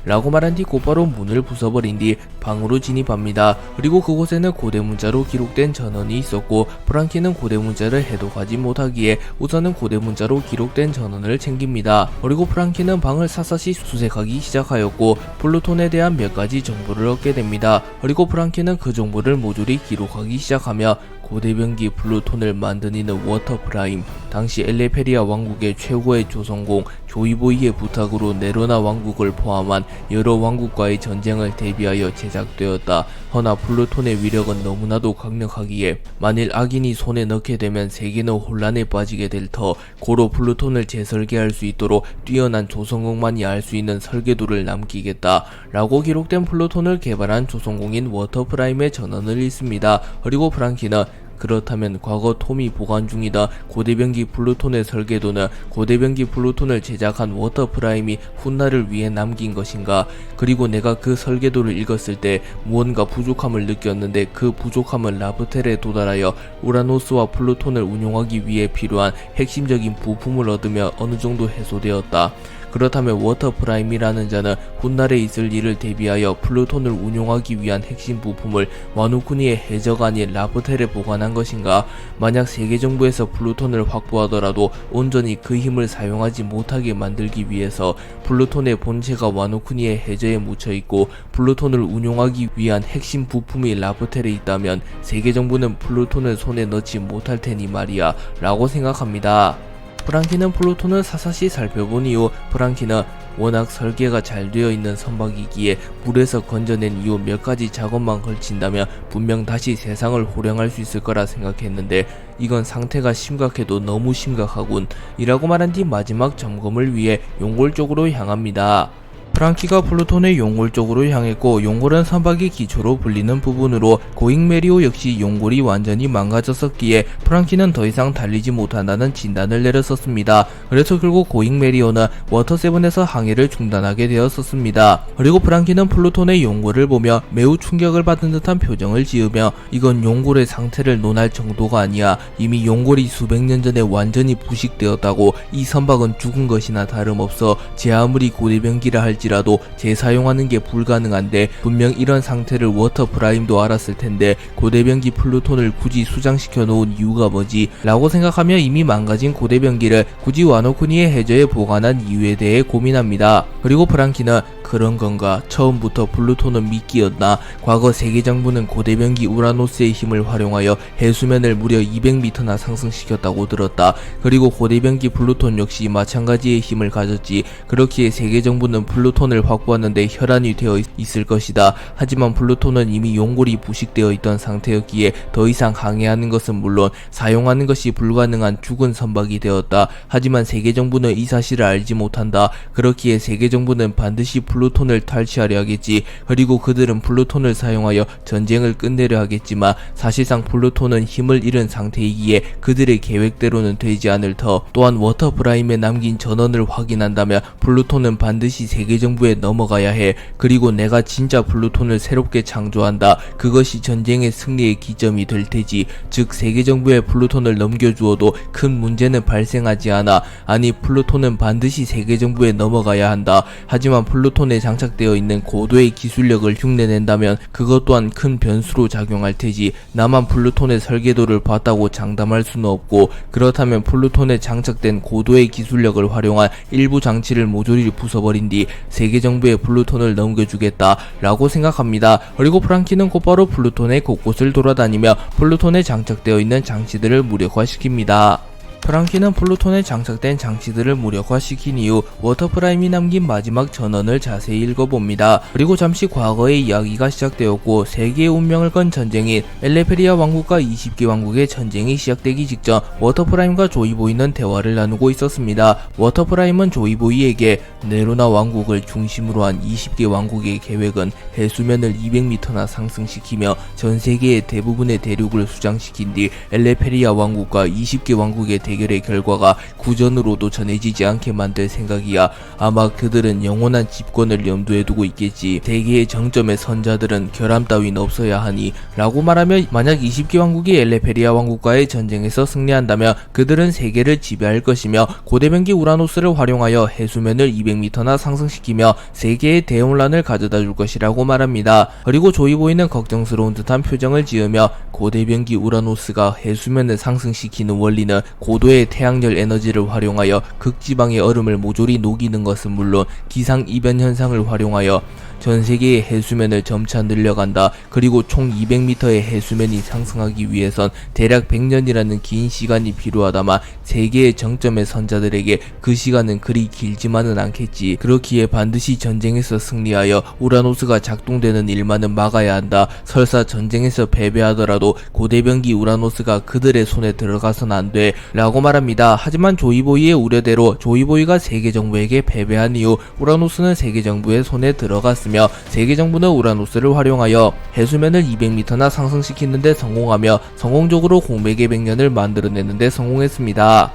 라고 말한 뒤 곧바로 문을 부숴버린 뒤 방으로 진입합니다. 그리고 그곳에는 고대문자로 기록된 전원이 있었고, 프랑키는 고대문자를 해독하지 못하기에 우선은 고대문자로 기록된 전원을 챙깁니다. 그리고 프랑키는 방을 사사시 수색하기 시작하였고, 플루톤에 대한 몇 가지 정보를 얻게 됩니다. 그리고 프랑키는 그 정보를 모조리 기록하기 시작하며 고대병기 플루톤을 만든 이는 워터프라임, 당시 엘레페리아 왕국의 최고의 조선공 조이보이의 부탁으로 네로나 왕국을 포함한 여러 왕국과의 전쟁을 대비하여 제작되었다. 허나 플루톤의 위력은 너무나도 강력하기에 만일 악인이 손에 넣게 되면 세계는 혼란에 빠지게 될 터, 고로 플루톤을 재설계할 수 있도록 뛰어난 조선공만이 알 수 있는 설계도를 남기겠다 라고 기록된 플루톤을 개발한 조선공인 워터프라임의 전원을 읽습니다. 그리고 프랑키는 그렇다면 과거 톰이 보관 중이다 고대병기 플루톤의 설계도는 고대병기 플루톤을 제작한 워터프라임이 훗날을 위해 남긴 것인가? 그리고 내가 그 설계도를 읽었을 때 무언가 부족함을 느꼈는데 그 부족함은 라프텔에 도달하여 우라노스와 플루톤을 운용하기 위해 필요한 핵심적인 부품을 얻으며 어느 정도 해소되었다. 그렇다면 워터프라임이라는 자는 훗날에 있을 일을 대비하여 플루톤을 운용하기 위한 핵심 부품을 와노쿠니의 해저가 아닌 라프텔에 보관한 것인가? 만약 세계정부에서 플루톤을 확보하더라도 온전히 그 힘을 사용하지 못하게 만들기 위해서 플루톤의 본체가 와노쿠니의 해저에 묻혀있고 플루톤을 운용하기 위한 핵심 부품이 라프텔에 있다면 세계정부는 플루톤을 손에 넣지 못할 테니 말이야 라고 생각합니다. 프랑키는 플루톤을 사사시 살펴본 이후 프랑키는 워낙 설계가 잘 되어 있는 선박이기에 물에서 건져낸 이후 몇 가지 작업만 걸친다면 분명 다시 세상을 호령할 수 있을 거라 생각했는데 이건 상태가 심각해도 너무 심각하군 이라고 말한 뒤 마지막 점검을 위해 용골 쪽으로 향합니다. 프랑키가 플루톤의 용골 쪽으로 향했고, 용골은 선박의 기초로 불리는 부분으로 고잉 메리오 역시 용골이 완전히 망가졌었기에 프랑키는 더 이상 달리지 못한다는 진단을 내렸었습니다. 그래서 결국 고잉 메리오는 워터7에서 항해를 중단하게 되었었습니다. 그리고 프랑키는 플루톤의 용골을 보며 매우 충격을 받은 듯한 표정을 지으며 이건 용골의 상태를 논할 정도가 아니야. 이미 용골이 수백 년 전에 완전히 부식되었다고. 이 선박은 죽은 것이나 다름없어. 제 아무리 고대병기라 할지 라도 재사용하는 게 불가능한데 분명 이런 상태를 워터프라임도 알았을 텐데 고대병기 플루톤을 굳이 수장시켜 놓은 이유가 뭐지? 라고 생각하며 이미 망가진 고대병기를 굳이 와노쿠니의 해저에 보관한 이유에 대해 고민합니다. 그리고 프랑키는 그런 건가? 처음부터 플루톤은 미끼였나? 과거 세계정부는 고대병기 우라노스의 힘을 활용하여 해수면을 무려 200m나 상승시켰다고 들었다. 그리고 고대병기 플루톤 역시 마찬가지의 힘을 가졌지. 그렇기에 세계정부는 플루톤 플루톤을 확보하는 데 혈안이 되어 있을 것이다. 하지만 플루톤은 이미 용골이 부식되어 있던 상태였기에 더 이상 항해하는 것은 물론 사용하는 것이 불가능한 죽은 선박이 되었다. 하지만 세계 정부는 이 사실을 알지 못한다. 그렇기에 세계 정부는 반드시 플루톤을 탈취하려 하겠지. 그리고 그들은 플루톤을 사용하여 전쟁을 끝내려 하겠지만 사실상 플루톤은 힘을 잃은 상태이기에 그들의 계획대로는 되지 않을 터. 또한 워터프라임에 남긴 전원을 확인한다면 플루톤은 반드시 세계 정부에 넘어가야 해. 그리고 내가 진짜 플루톤을 새롭게 창조한다. 그것이 전쟁의 승리의 기점이 될 테지. 즉 세계 정부에 플루톤을 넘겨주어도 큰 문제는 발생하지 않아. 아니 플루톤은 반드시 세계 정부에 넘어가야 한다. 하지만 플루톤에 장착되어 있는 고도의 기술력을 흉내낸다면 그것 또한 큰 변수로 작용할 테지. 나만 플루톤의 설계도를 봤다고 장담할 수는 없고, 그렇다면 플루톤에 장착된 고도의 기술력을 활용한 일부 장치를 모조리 부숴버린 뒤 세계 정부에 플루톤을 넘겨주겠다 라고 생각합니다. 그리고 프랑키는 곧바로 플루톤의 곳곳을 돌아다니며 플루톤에 장착되어 있는 장치들을 무력화시킵니다. 프랑키는 플루톤에 장착된 장치들을 무력화시킨 이후 워터프라임이 남긴 마지막 전언을 자세히 읽어봅니다. 그리고 잠시 과거의 이야기가 시작되었고 세계의 운명을 건 전쟁인 엘레페리아 왕국과 20개 왕국의 전쟁이 시작되기 직전 워터프라임과 조이보이는 대화를 나누고 있었습니다. 워터프라임은 조이보이에게 네로나 왕국을 중심으로 한 20개 왕국의 계획은 해수면을 200m나 상승시키며 전 세계의 대부분의 대륙을 수장시킨 뒤 엘레페리아 왕국과 20개 왕국의 대결의 결과가 구전으로도 전해지지 않게 만들 생각이야. 아마 그들은 영원한 집권을 염두에 두고 있겠지. 대계의 정점의 선자들은 결함 따윈 없어야 하니 라고 말하며 만약 20개 왕국이 엘레페리아 왕국과의 전쟁에서 승리한다면 그들은 세계를 지배할 것이며 고대변기 우라노스를 활용하여 해수면을 200m나 상승시키며 세계의 대혼란을 가져다 줄 것이라고 말합니다. 그리고 조이보이는 걱정스러운 듯한 표정을 지으며 고대변기 우라노스가 해수면을 상승시키는 원리는 고도의 태양열 에너지를 활용하여 극지방의 얼음을 모조리 녹이는 것은 물론 기상이변 현상을 활용하여 전 세계의 해수면을 점차 늘려간다. 그리고 총 200m의 해수면이 상승하기 위해선 대략 100년이라는 긴 시간이 필요하다만 세계의 정점의 선자들에게 그 시간은 그리 길지만은 않겠지. 그렇기에 반드시 전쟁에서 승리하여 우라노스가 작동되는 일만은 막아야 한다. 설사 전쟁에서 패배하더라도 고대변기 우라노스가 그들의 손에 들어가선 안 돼 라고 말합니다. 하지만 조이보이의 우려대로 조이보이가 세계 정부에게 패배한 이후 우라노스는 세계 정부의 손에 들어갔습니다. 세계 정부는 우라노스를 활용하여 해수면을 200m나 상승시키는데 성공하며 성공적으로 공백의 백년을 만들어내는데 성공했습니다.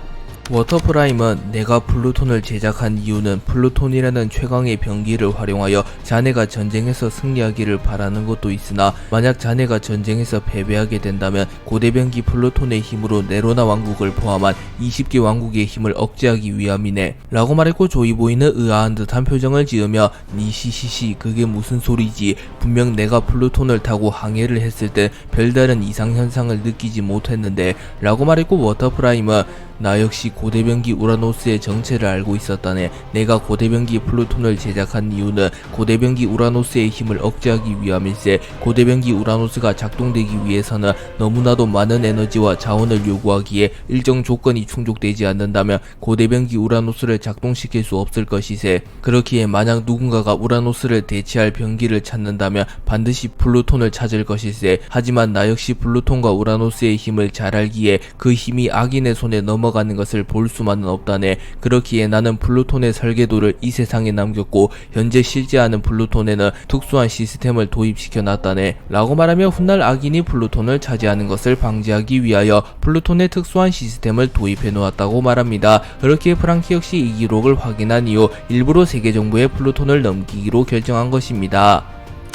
워터프라임은 내가 플루톤을 제작한 이유는 플루톤이라는 최강의 병기를 활용하여 자네가 전쟁에서 승리하기를 바라는 것도 있으나 만약 자네가 전쟁에서 패배하게 된다면 고대병기 플루톤의 힘으로 네로나 왕국을 포함한 20개 왕국의 힘을 억제하기 위함이네 라고 말했고 조이보이는 의아한 듯한 표정을 지으며 니시시시 그게 무슨 소리지. 분명 내가 플루톤을 타고 항해를 했을 때 별다른 이상현상을 느끼지 못했는데 라고 말했고 워터프라임은 나 역시 고대병기 우라노스의 정체를 알고 있었다네. 내가 고대병기 플루톤을 제작한 이유는 고대병기 우라노스의 힘을 억제하기 위함일세. 고대병기 우라노스가 작동되기 위해서는 너무나도 많은 에너지와 자원을 요구하기에 일정 조건이 충족되지 않는다면 고대병기 우라노스를 작동시킬 수 없을 것이세. 그렇기에 만약 누군가가 우라노스를 대체할 병기를 찾는다면 반드시 플루톤을 찾을 것일세. 하지만 나 역시 플루톤과 우라노스의 힘을 잘 알기에 그 힘이 악인의 손에 넘어가는 것을 볼 수만은 없다네. 그렇기에 나는 플루톤의 설계도를 이 세상에 남겼고 현재 실제하는 플루톤에는 특수한 시스템을 도입시켜 놨다네 라고 말하며 훗날 악인이 플루톤을 차지하는 것을 방지하기 위하여 플루톤의 특수한 시스템을 도입해 놓았다고 말합니다. 그렇기에 프랑키 역시 이 기록을 확인한 이후 일부러 세계 정부에 플루톤을 넘기기로 결정한 것입니다.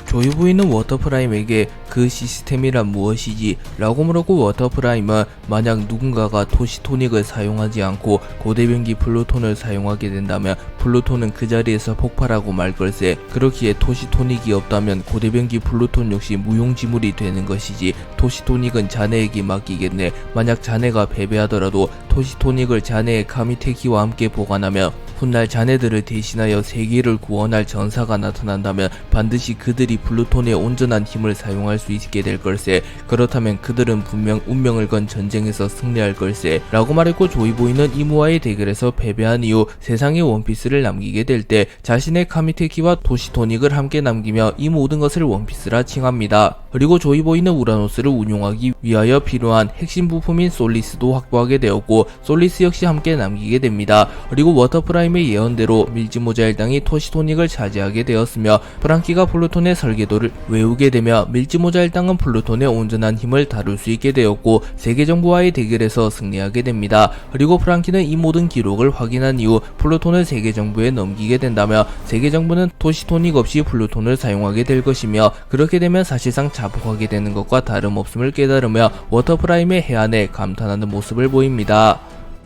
조이보이는 워터프라임에게 그 시스템이란 무엇이지? 라고 물었고 워터프라임은 만약 누군가가 토시토닉을 사용하지 않고 고대병기 플루톤을 사용하게 된다면 플루톤은 그 자리에서 폭발하고 말 걸세. 그렇기에 토시토닉이 없다면 고대병기 플루톤 역시 무용지물이 되는 것이지. 토시토닉은 자네에게 맡기겠네. 만약 자네가 패배하더라도 토시토닉을 자네의 카미테키와 함께 보관하며 훗날 자네들을 대신하여 세계를 구원할 전사가 나타난다면 반드시 그들이 플루톤의 온전한 힘을 사용할 수 있게 될 걸세. 그렇다면 그들은 분명 운명을 건 전쟁에서 승리할 걸세 라고 말했고, 조이보이는 이무와의 대결에서 패배한 이후 세상에 원피스를 남기게 될 때 자신의 카미테키와 토시토닉을 함께 남기며 이 모든 것을 원피스라 칭합니다. 그리고 조이보이는 우라노스를 운용하기 위하여 필요한 핵심 부품인 솔리스도 확보하게 되었고, 솔리스 역시 함께 남기게 됩니다. 그리고 워터프라임의 예언대로 밀지모자 일당이 토시토닉을 차지하게 되었으며, 프랑키가 플루톤의 설계도를 외우게 되며 밀지모자 일당은 플루톤의 온전한 힘을 다룰 수 있게 되었고, 세계정부와의 대결에서 승리하게 됩니다. 그리고 프랑키는 이 모든 기록을 확인한 이후 플루톤을 세계정부에 넘기게 된다며 세계정부는 토시토닉 없이 플루톤을 사용하게 될 것이며, 그렇게 되면 사실상 자폭하게 되는 것과 다름없음을 깨달으며 워터프라임의 해안에 감탄하는 모습을 보입니다.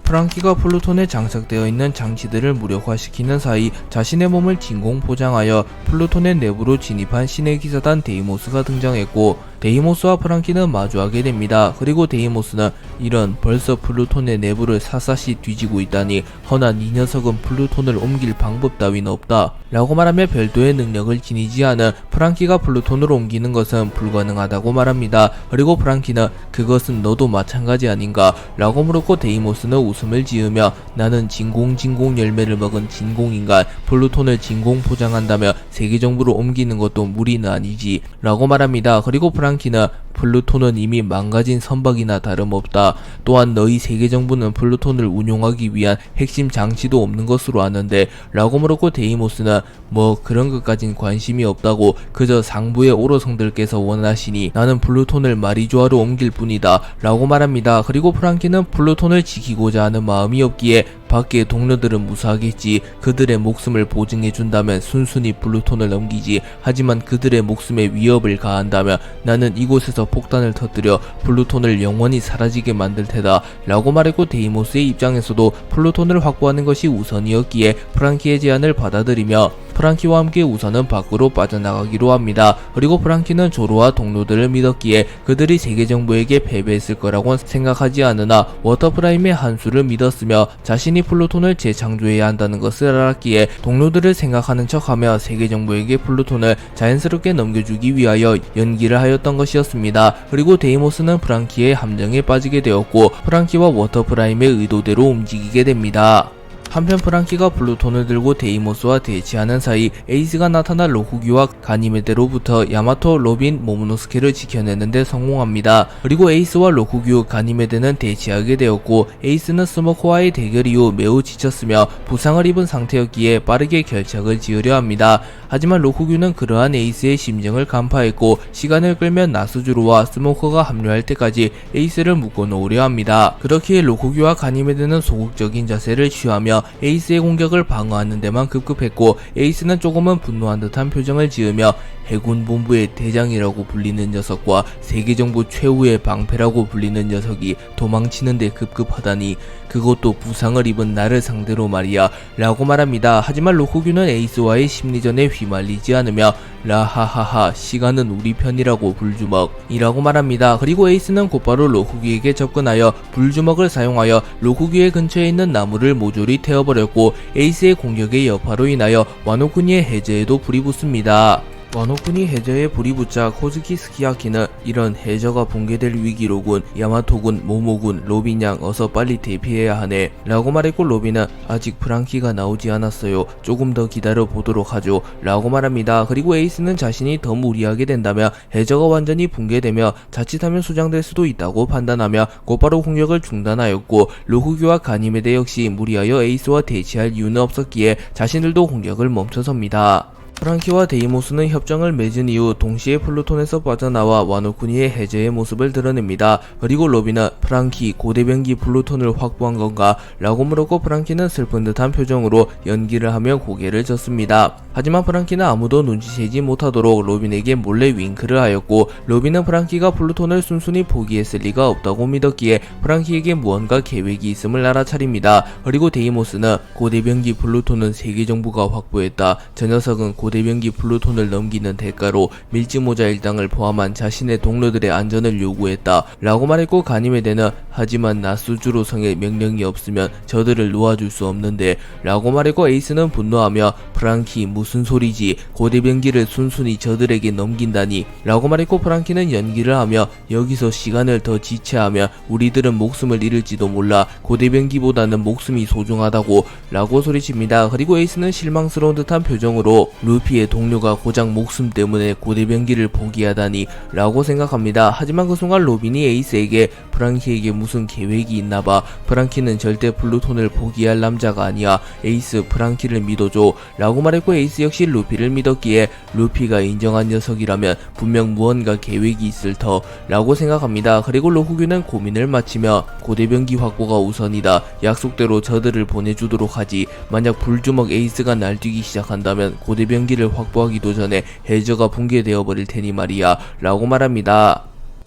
프랑키가 플루톤에 장착되어 있는 장치들을 무력화시키는 사이 자신의 몸을 진공 포장하여 플루톤의 내부로 진입한 신의 기사단 데이모스가 등장했고, 데이모스와 프랑키는 마주하게 됩니다. 그리고 데이모스는 이런 벌써 플루톤의 내부를 샅샅이 뒤지고 있다니 허난 이 녀석은 플루톤을 옮길 방법 따위는 없다 라고 말하며 별도의 능력을 지니지 않은 프랑키가 플루톤을 옮기는 것은 불가능하다고 말합니다. 그리고 프랑키는 그것은 너도 마찬가지 아닌가 라고 물었고, 데이모스는 웃음을 지으며 나는 진공 열매를 먹은 진공인간, 플루톤을 진공 포장한다며 세계정부로 옮기는 것도 무리는 아니지 라고 말합니다. 그리고 프랑키는 플루톤은 이미 망가진 선박이나 다름없다. 또한 너희 세계정부는 플루톤을 운용하기 위한 핵심 장치도 없는 것으로 아는데 라고 물었고, 데이모스는 뭐 그런 것까진 관심이 없다고, 그저 상부의 오로성들께서 원하시니 나는 플루톤을 마리조아로 옮길 뿐이다 라고 말합니다. 그리고 프랑키는 플루톤을 지키고자 하는 마음이 없기에 밖의 동료들은 무사하겠지, 그들의 목숨을 보증해준다면 순순히 플루톤을 넘기지, 하지만 그들의 목숨에 위협을 가한다면 나는 이곳에서 폭탄을 터뜨려 플루톤을 영원히 사라지게 만들 테다 라고 말했고, 데이모스의 입장에서도 플루톤을 확보하는 것이 우선이었기에 프랑키의 제안을 받아들이며 프랑키와 함께 우선은 밖으로 빠져나가기로 합니다. 그리고 프랑키는 조로와 동료들을 믿었기에 그들이 세계정부에게 패배했을 거라고 생각하지 않으나 워터프라임의 한수를 믿었으며 자신이 플루톤을 재창조해야 한다는 것을 알았기에 동료들을 생각하는 척하며 세계정부에게 플루톤을 자연스럽게 넘겨주기 위하여 연기를 하였던 것이었습니다. 그리고 데이모스는 프랑키의 함정에 빠지게 되었고, 프랑키와 워터프라임의 의도대로 움직이게 됩니다. 한편 프랑키가 플루톤을 들고 데이모스와 대치하는 사이 에이스가 나타나 로쿠기와 가니메데로부터 야마토, 로빈, 모모노스케를 지켜내는데 성공합니다. 그리고 에이스와 로쿠기, 가니메데는 대치하게 되었고, 에이스는 스모커와의 대결 이후 매우 지쳤으며 부상을 입은 상태였기에 빠르게 결착을 지으려 합니다. 하지만 로쿠기는 그러한 에이스의 심정을 간파했고 시간을 끌면 나스주로와 스모커가 합류할 때까지 에이스를 묶어놓으려 합니다. 그렇기에 로쿠기와 가니메데는 소극적인 자세를 취하며 에이스의 공격을 방어하는 데만 급급했고, 에이스는 조금은 분노한 듯한 표정을 지으며 해군 본부의 대장이라고 불리는 녀석과 세계정부 최후의 방패라고 불리는 녀석이 도망치는데 급급하다니, 그것도 부상을 입은 나를 상대로 말이야 라고 말합니다. 하지만 로쿠규는 에이스와의 심리전에 휘말리지 않으며 라하하하 시간은 우리 편이라고 불주먹 이라고 말합니다. 그리고 에이스는 곧바로 로쿠규에게 접근하여 불주먹을 사용하여 로쿠규의 근처에 있는 나무를 모조리 태워버렸고, 에이스의 공격의 여파로 인하여 와노쿠니의 해저에도 불이 붙습니다. 와노쿠니 해저에 불이 붙자 코즈키 스키야키는 이런 해저가 붕괴될 위기로군, 야마토군, 모모군, 로빈양 어서 빨리 대피해야 하네 라고 말했고, 로빈은 아직 프랑키가 나오지 않았어요, 조금 더 기다려 보도록 하죠 라고 말합니다. 그리고 에이스는 자신이 더 무리하게 된다며 해저가 완전히 붕괴되며 자칫하면 수장될 수도 있다고 판단하며 곧바로 공격을 중단하였고, 로쿠규와 가니메데 역시 무리하여 에이스와 대치할 이유는 없었기에 자신들도 공격을 멈춰섭니다. 프랑키와 데이모스는 협정을 맺은 이후 동시에 플루톤에서 빠져나와 와노쿠니의 해제의 모습을 드러냅니다. 그리고 로빈은 프랑키 고대병기 플루톤을 확보한 건가? 라고 물었고, 프랑키는 슬픈 듯한 표정으로 연기를 하며 고개를 젓습니다. 하지만 프랑키는 아무도 눈치채지 못하도록 로빈에게 몰래 윙크를 하였고, 로빈은 프랑키가 플루톤을 순순히 포기했을 리가 없다고 믿었기에 프랑키에게 무언가 계획이 있음을 알아차립니다. 그리고 데이모스는 고대병기 플루톤은 세계정부가 확보했다, 저 녀석은 고대병기 플루톤을 넘기는 대가로 밀지모자 일당을 포함한 자신의 동료들의 안전을 요구했다 라고 말했고, 가니메데는 하지만 나스주로 성의 명령이 없으면 저들을 놓아줄 수 없는데 라고 말했고, 에이스는 분노하며 프랑키 무슨 소리지, 고대병기를 순순히 저들에게 넘긴다니 라고 말했고, 프랑키는 연기를 하며 여기서 시간을 더 지체하면 우리들은 목숨을 잃을지도 몰라, 고대병기보다는 목숨이 소중하다고 라고 소리칩니다. 그리고 에이스는 실망스러운 듯한 표정으로 루피의 동료가 고작 목숨 때문에 고대병기를 포기하다니 라고 생각합니다. 하지만 그 순간 로빈이 에이스에게 프랑키에게 무슨 계획이 있나봐, 프랑키는 절대 플루톤을 포기할 남자가 아니야, 에이스 프랑키를 믿어줘 라고 말했고, 에이스 역시 루피를 믿었기에 루피가 인정한 녀석이라면 분명 무언가 계획이 있을 터 라고 생각합니다. 그리고 로후규는 고민을 마치며 고대병기 확보가 우선이다, 약속대로 저들을 보내주도록 하지, 만약 불주먹 에이스가 날뛰기 시작한다면 고대병기를 확보하기도 전에 해저가 붕괴되어 버릴 테니 말이야 라고 말합니다.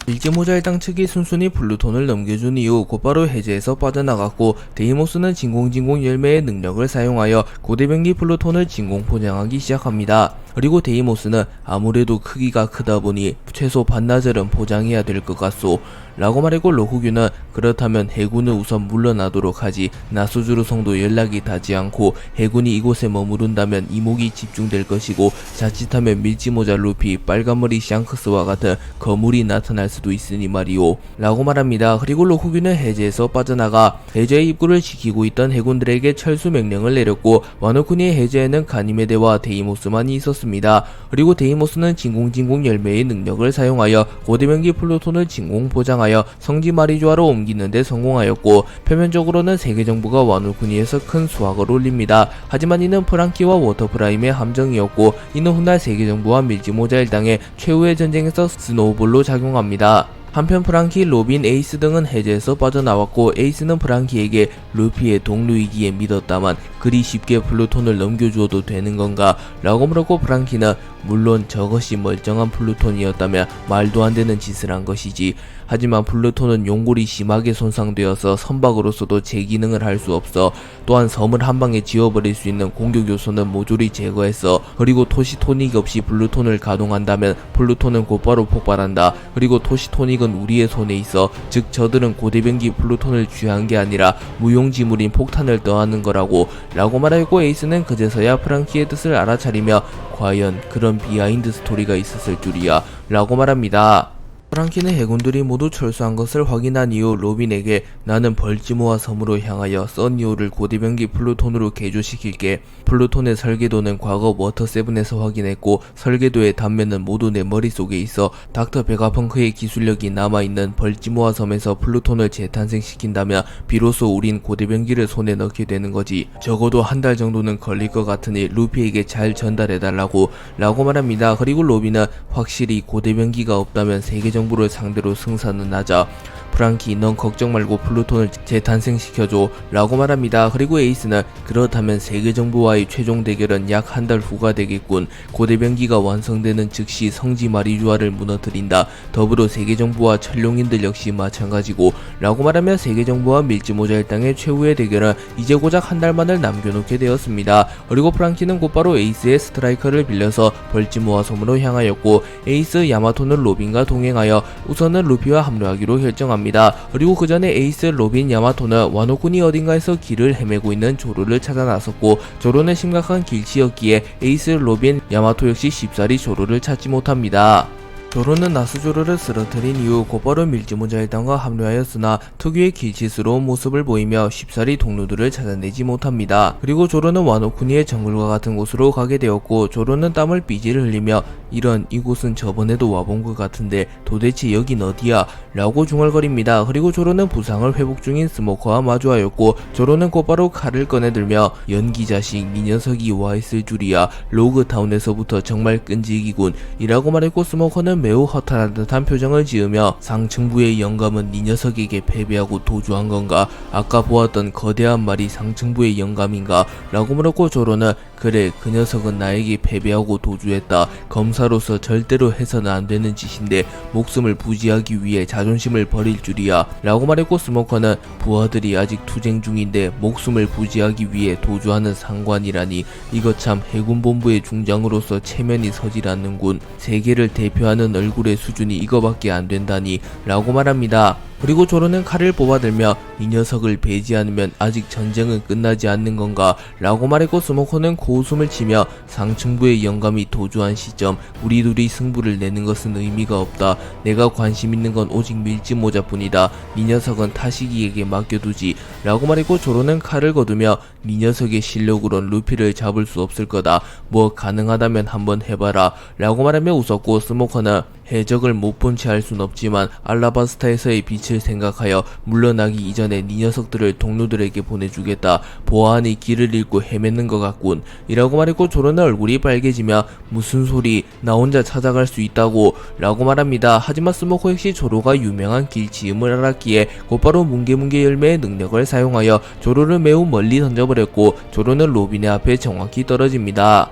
밀지모자 일당 측이 순순히 플루톤을 넘겨준 이후 곧바로 해제에서 빠져나갔고, 데이모스는 진공진공 열매의 능력을 사용하여 고대병기 플루톤을 진공 포장하기 시작합니다. 그리고 데이모스는 아무래도 크기가 크다 보니 최소 반나절은 포장해야 될 것 같소 라고 말했고, 로후규는 그렇다면 해군은 우선 물러나도록 하지, 나스주루 성도 연락이 닿지 않고 해군이 이곳에 머무른다면 이목이 집중될 것이고 자칫하면 밀지모자 루피, 빨간머리 샹크스와 같은 거물이 나타날 수도 있으니 말이오 라고 말합니다. 그리고 로후규는 해제에서 빠져나가 해제의 입구를 지키고 있던 해군들에게 철수 명령을 내렸고, 와노쿠니의 해제에는 가니메데와 데이모스만이 있었습니다. 그리고 데이모스는 진공진공 열매의 능력을 사용하여 고대병기 플루톤을 진공 포장하여 성지 마리조아로 옮기는데 성공하였고, 표면적으로는 세계정부가 와노쿠니에서 큰 수확을 올립니다. 하지만 이는 프랑키와 워터프라임의 함정이었고, 이는 훗날 세계정부와 밀지모자 일당의 최후의 전쟁에서 스노우볼로 작용합니다. 한편 프랑키, 로빈, 에이스 등은 해제에서 빠져나왔고, 에이스는 프랑키에게 루피의 동료이기에 믿었다만 그리 쉽게 플루톤을 넘겨주어도 되는 건가 라고 물었고, 프랑키는 물론 저것이 멀쩡한 플루톤이었다면 말도 안 되는 짓을 한 것이지, 하지만 플루톤은 용골이 심하게 손상되어서 선박으로서도 제 기능을 할 수 없어, 또한 섬을 한방에 지워버릴 수 있는 공격 요소는 모조리 제거했어, 그리고 토시토닉 없이 플루톤을 가동한다면 플루톤은 곧바로 폭발한다, 그리고 토시토닉은 우리의 손에 있어, 즉 저들은 고대병기 플루톤을 취한 게 아니라 무용지물인 폭탄을 떠하는 거라고 라고 말하였고, 에이스는 그제서야 프랑키의 뜻을 알아차리며 과연 그런 비하인드 스토리가 있었을 줄이야 라고 말합니다. 프랑키는 해군들이 모두 철수한 것을 확인한 이후 로빈에게 나는 벌지모아 섬으로 향하여 써니오를 고대병기 플루톤으로 개조시킬게, 플루톤의 설계도는 과거 워터7에서 확인했고 설계도의 단면은 모두 내 머릿속에 있어, 닥터 베가펑크의 기술력이 남아있는 벌지모아 섬에서 플루톤을 재탄생시킨다면 비로소 우린 고대병기를 손에 넣게 되는 거지, 적어도 한 달 정도는 걸릴 것 같으니 루피에게 잘 전달해달라고 라고 말합니다. 그리고 로빈은 확실히 고대병기가 없다면 세계정부를 상대로 승산은 하자, 프랑키 넌 걱정 말고 플루톤을 재탄생시켜줘 라고 말합니다. 그리고 에이스는 그렇다면 세계정부와의 최종 대결은 약 한 달 후가 되겠군, 고대병기가 완성되는 즉시 성지 마리주아를 무너뜨린다, 더불어 세계정부와 천룡인들 역시 마찬가지고 라고 말하며 세계정부와 밀지모자 일당의 최후의 대결은 이제 고작 한 달만을 남겨놓게 되었습니다. 그리고 프랑키는 곧바로 에이스의 스트라이커를 빌려서 벌지모아 섬으로 향하였고, 에이스, 야마토는 로빈과 동행하여 우선은 루피와 합류하기로 결정합니다. 그리고 그 전에 에이스, 로빈, 야마토는 와노쿠니 어딘가에서 길을 헤매고 있는 조로를 찾아 나섰고, 조로는 심각한 길치였기에 에이스, 로빈, 야마토 역시 쉽사리 조로를 찾지 못합니다. 조로는 나스조로를 쓰러뜨린 이후 곧바로 밀지모자 일당과 합류하였으나 특유의 길치스러운 모습을 보이며 쉽사리 동료들을 찾아내지 못합니다. 그리고 조로는 와노쿠니의 정글과 같은 곳으로 가게 되었고, 조로는 땀을 삐질 흘리며 이런, 이곳은 저번에도 와본 것 같은데 도대체 여긴 어디야 라고 중얼거립니다. 그리고 조로는 부상을 회복 중인 스모커와 마주하였고, 조로는 곧바로 칼을 꺼내들며 연기 자식, 이 녀석이 와있을 줄이야, 로그타운에서부터 정말 끈질기군 이라고 말했고, 스모커는 매우 허탈한 듯한 표정을 지으며 상층부의 영감은 네 녀석에게 패배하고 도주한 건가? 아까 보았던 거대한 말이 상층부의 영감인가? 라고 물었고 조로는 그래 그 녀석은 나에게 패배하고 도주했다. 검사로서 절대로 해서는 안 되는 짓인데 목숨을 부지하기 위해 자존심을 버릴 줄이야 라고 말했고 스모커는 부하들이 아직 투쟁 중인데 목숨을 부지하기 위해 도주하는 상관이라니 이거 참 해군본부의 중장으로서 체면이 서질 않는군. 세계를 대표하는 얼굴의 수준이 이거밖에 안 된다니 라고 말합니다. 그리고 조로는 칼을 뽑아들며 이 녀석을 베지 않으면 아직 전쟁은 끝나지 않는 건가? 라고 말했고 스모커는 고웃음을 치며 상층부의 영감이 도주한 시점 우리 둘이 승부를 내는 것은 의미가 없다. 내가 관심 있는 건 오직 밀짚모자뿐이다. 이 녀석은 타시기에게 맡겨두지 라고 말했고 조로는 칼을 거두며 이 녀석의 실력으론 루피를 잡을 수 없을 거다. 뭐 가능하다면 한번 해봐라 라고 말하며 웃었고 스모커는 해적을 못 본 채 할 순 없지만 알라바스타에서의 빛을 생각하여 물러나기 이전에 네 녀석들을 동료들에게 보내주겠다. 보아하니 길을 잃고 헤매는 것 같군 이라고 말했고 조로는 얼굴이 빨개지며 무슨 소리 나 혼자 찾아갈 수 있다고 라고 말합니다. 하지만 스모커 역시 조로가 유명한 길지음을 알았기에 곧바로 뭉게뭉게 열매의 능력을 사용하여 조로를 매우 멀리 던져버렸고 조로는 로빈의 앞에 정확히 떨어집니다.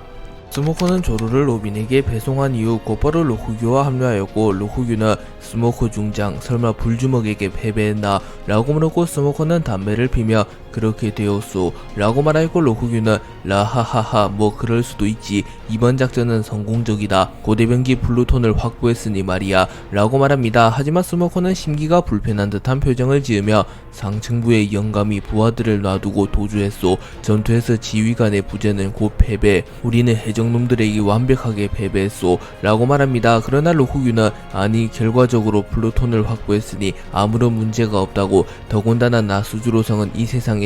스모커는 조로를 로빈에게 배송한 이후 곧바로 로쿠규와 합류하였고 로쿠규는 스모커 중장 설마 불주먹에게 패배했나 라고 물었고 스모커는 담배를 피며 그렇게 되었소 라고 말하였고 로쿠규는 라하하하 뭐 그럴 수도 있지 이번 작전은 성공적이다. 고대병기 플루톤을 확보했으니 말이야 라고 말합니다. 하지만 스모커는 심기가 불편한 듯한 표정을 지으며 상층부의 영감이 부하들을 놔두고 도주했소. 전투에서 지휘관의 부재는 곧 패배 우리는 해적놈들에게 완벽하게 패배했소 라고 말합니다. 그러나 로쿠규는 아니 결과적으로 플루톤을 확보했으니 아무런 문제가 없다고 더군다나 나수주로성은 이 세상의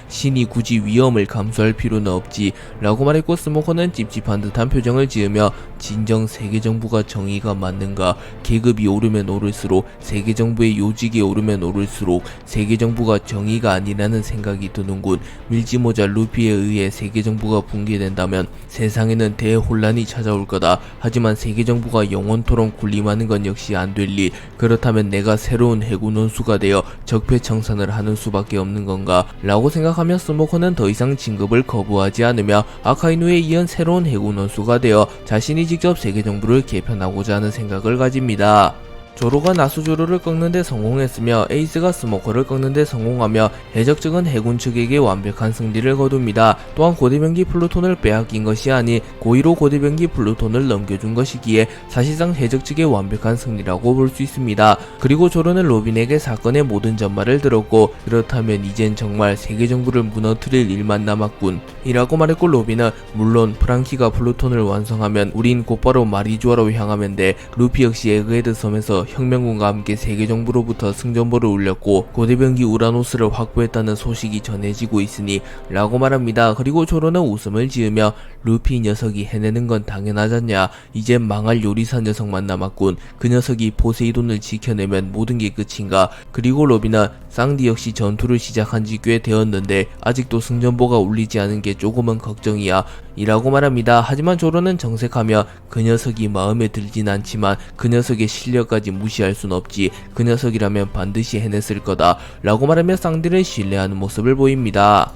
신이 굳이 위험을 감수할 필요는 없지 라고 말했고 스모커는 찝찝한 듯한 표정을 지으며 진정 세계정부가 정의가 맞는가? 계급이 오르면 오를수록 세계정부의 요직이 오르면 오를수록 세계정부가 정의가 아니라는 생각이 드는군. 밀짚모자 루피에 의해 세계정부가 붕괴된다면 세상에는 대혼란이 찾아올 거다. 하지만 세계정부가 영원토록 군림하는 건 역시 안 될 일. 그렇다면 내가 새로운 해군 원수가 되어 적폐청산을 하는 수밖에 없는 건가? 라고 생각하며 스모커는 더 이상 진급을 거부하지 않으며 아카이누에 이은 새로운 해군 원수가 되어 자신이 직접 세계정부를 개편하고자 하는 생각을 가집니다. 조로가 나수조로를 꺾는데 성공했으며 에이스가 스모커를 꺾는데 성공하며 해적 측은 해군 측에게 완벽한 승리를 거둡니다. 또한 고대병기 플루톤을 빼앗긴 것이 아닌 고의로 고대병기 플루톤을 넘겨준 것이기에 사실상 해적 측의 완벽한 승리라고 볼 수 있습니다. 그리고 조로는 로빈에게 사건의 모든 전말을 들었고 그렇다면 이젠 정말 세계정부를 무너뜨릴 일만 남았군 이라고 말했고 로빈은 물론 프랑키가 플루톤을 완성하면 우린 곧바로 마리주아로 향하면 돼. 루피 역시 에그헤드 섬에서 혁명군과 함께 세계정부로부터 승전보를 울렸고 고대병기 우라노스를 확보했다는 소식이 전해지고 있으니 라고 말합니다. 그리고 조로는 웃음을 지으며 루피 녀석이 해내는 건 당연하잖냐. 이젠 망할 요리사 녀석만 남았군. 그 녀석이 포세이돈을 지켜내면 모든 게 끝인가. 그리고 로빈은 쌍디 역시 전투를 시작한 지 꽤 되었는데 아직도 승전보가 울리지 않은 게 조금은 걱정이야 이라고 말합니다. 하지만 조로는 정색하며 그 녀석이 마음에 들진 않지만 그 녀석의 실력까지 무시할 순 없지. 그 녀석이라면 반드시 해냈을 거다 라고 말하며 쌍디를 신뢰하는 모습을 보입니다.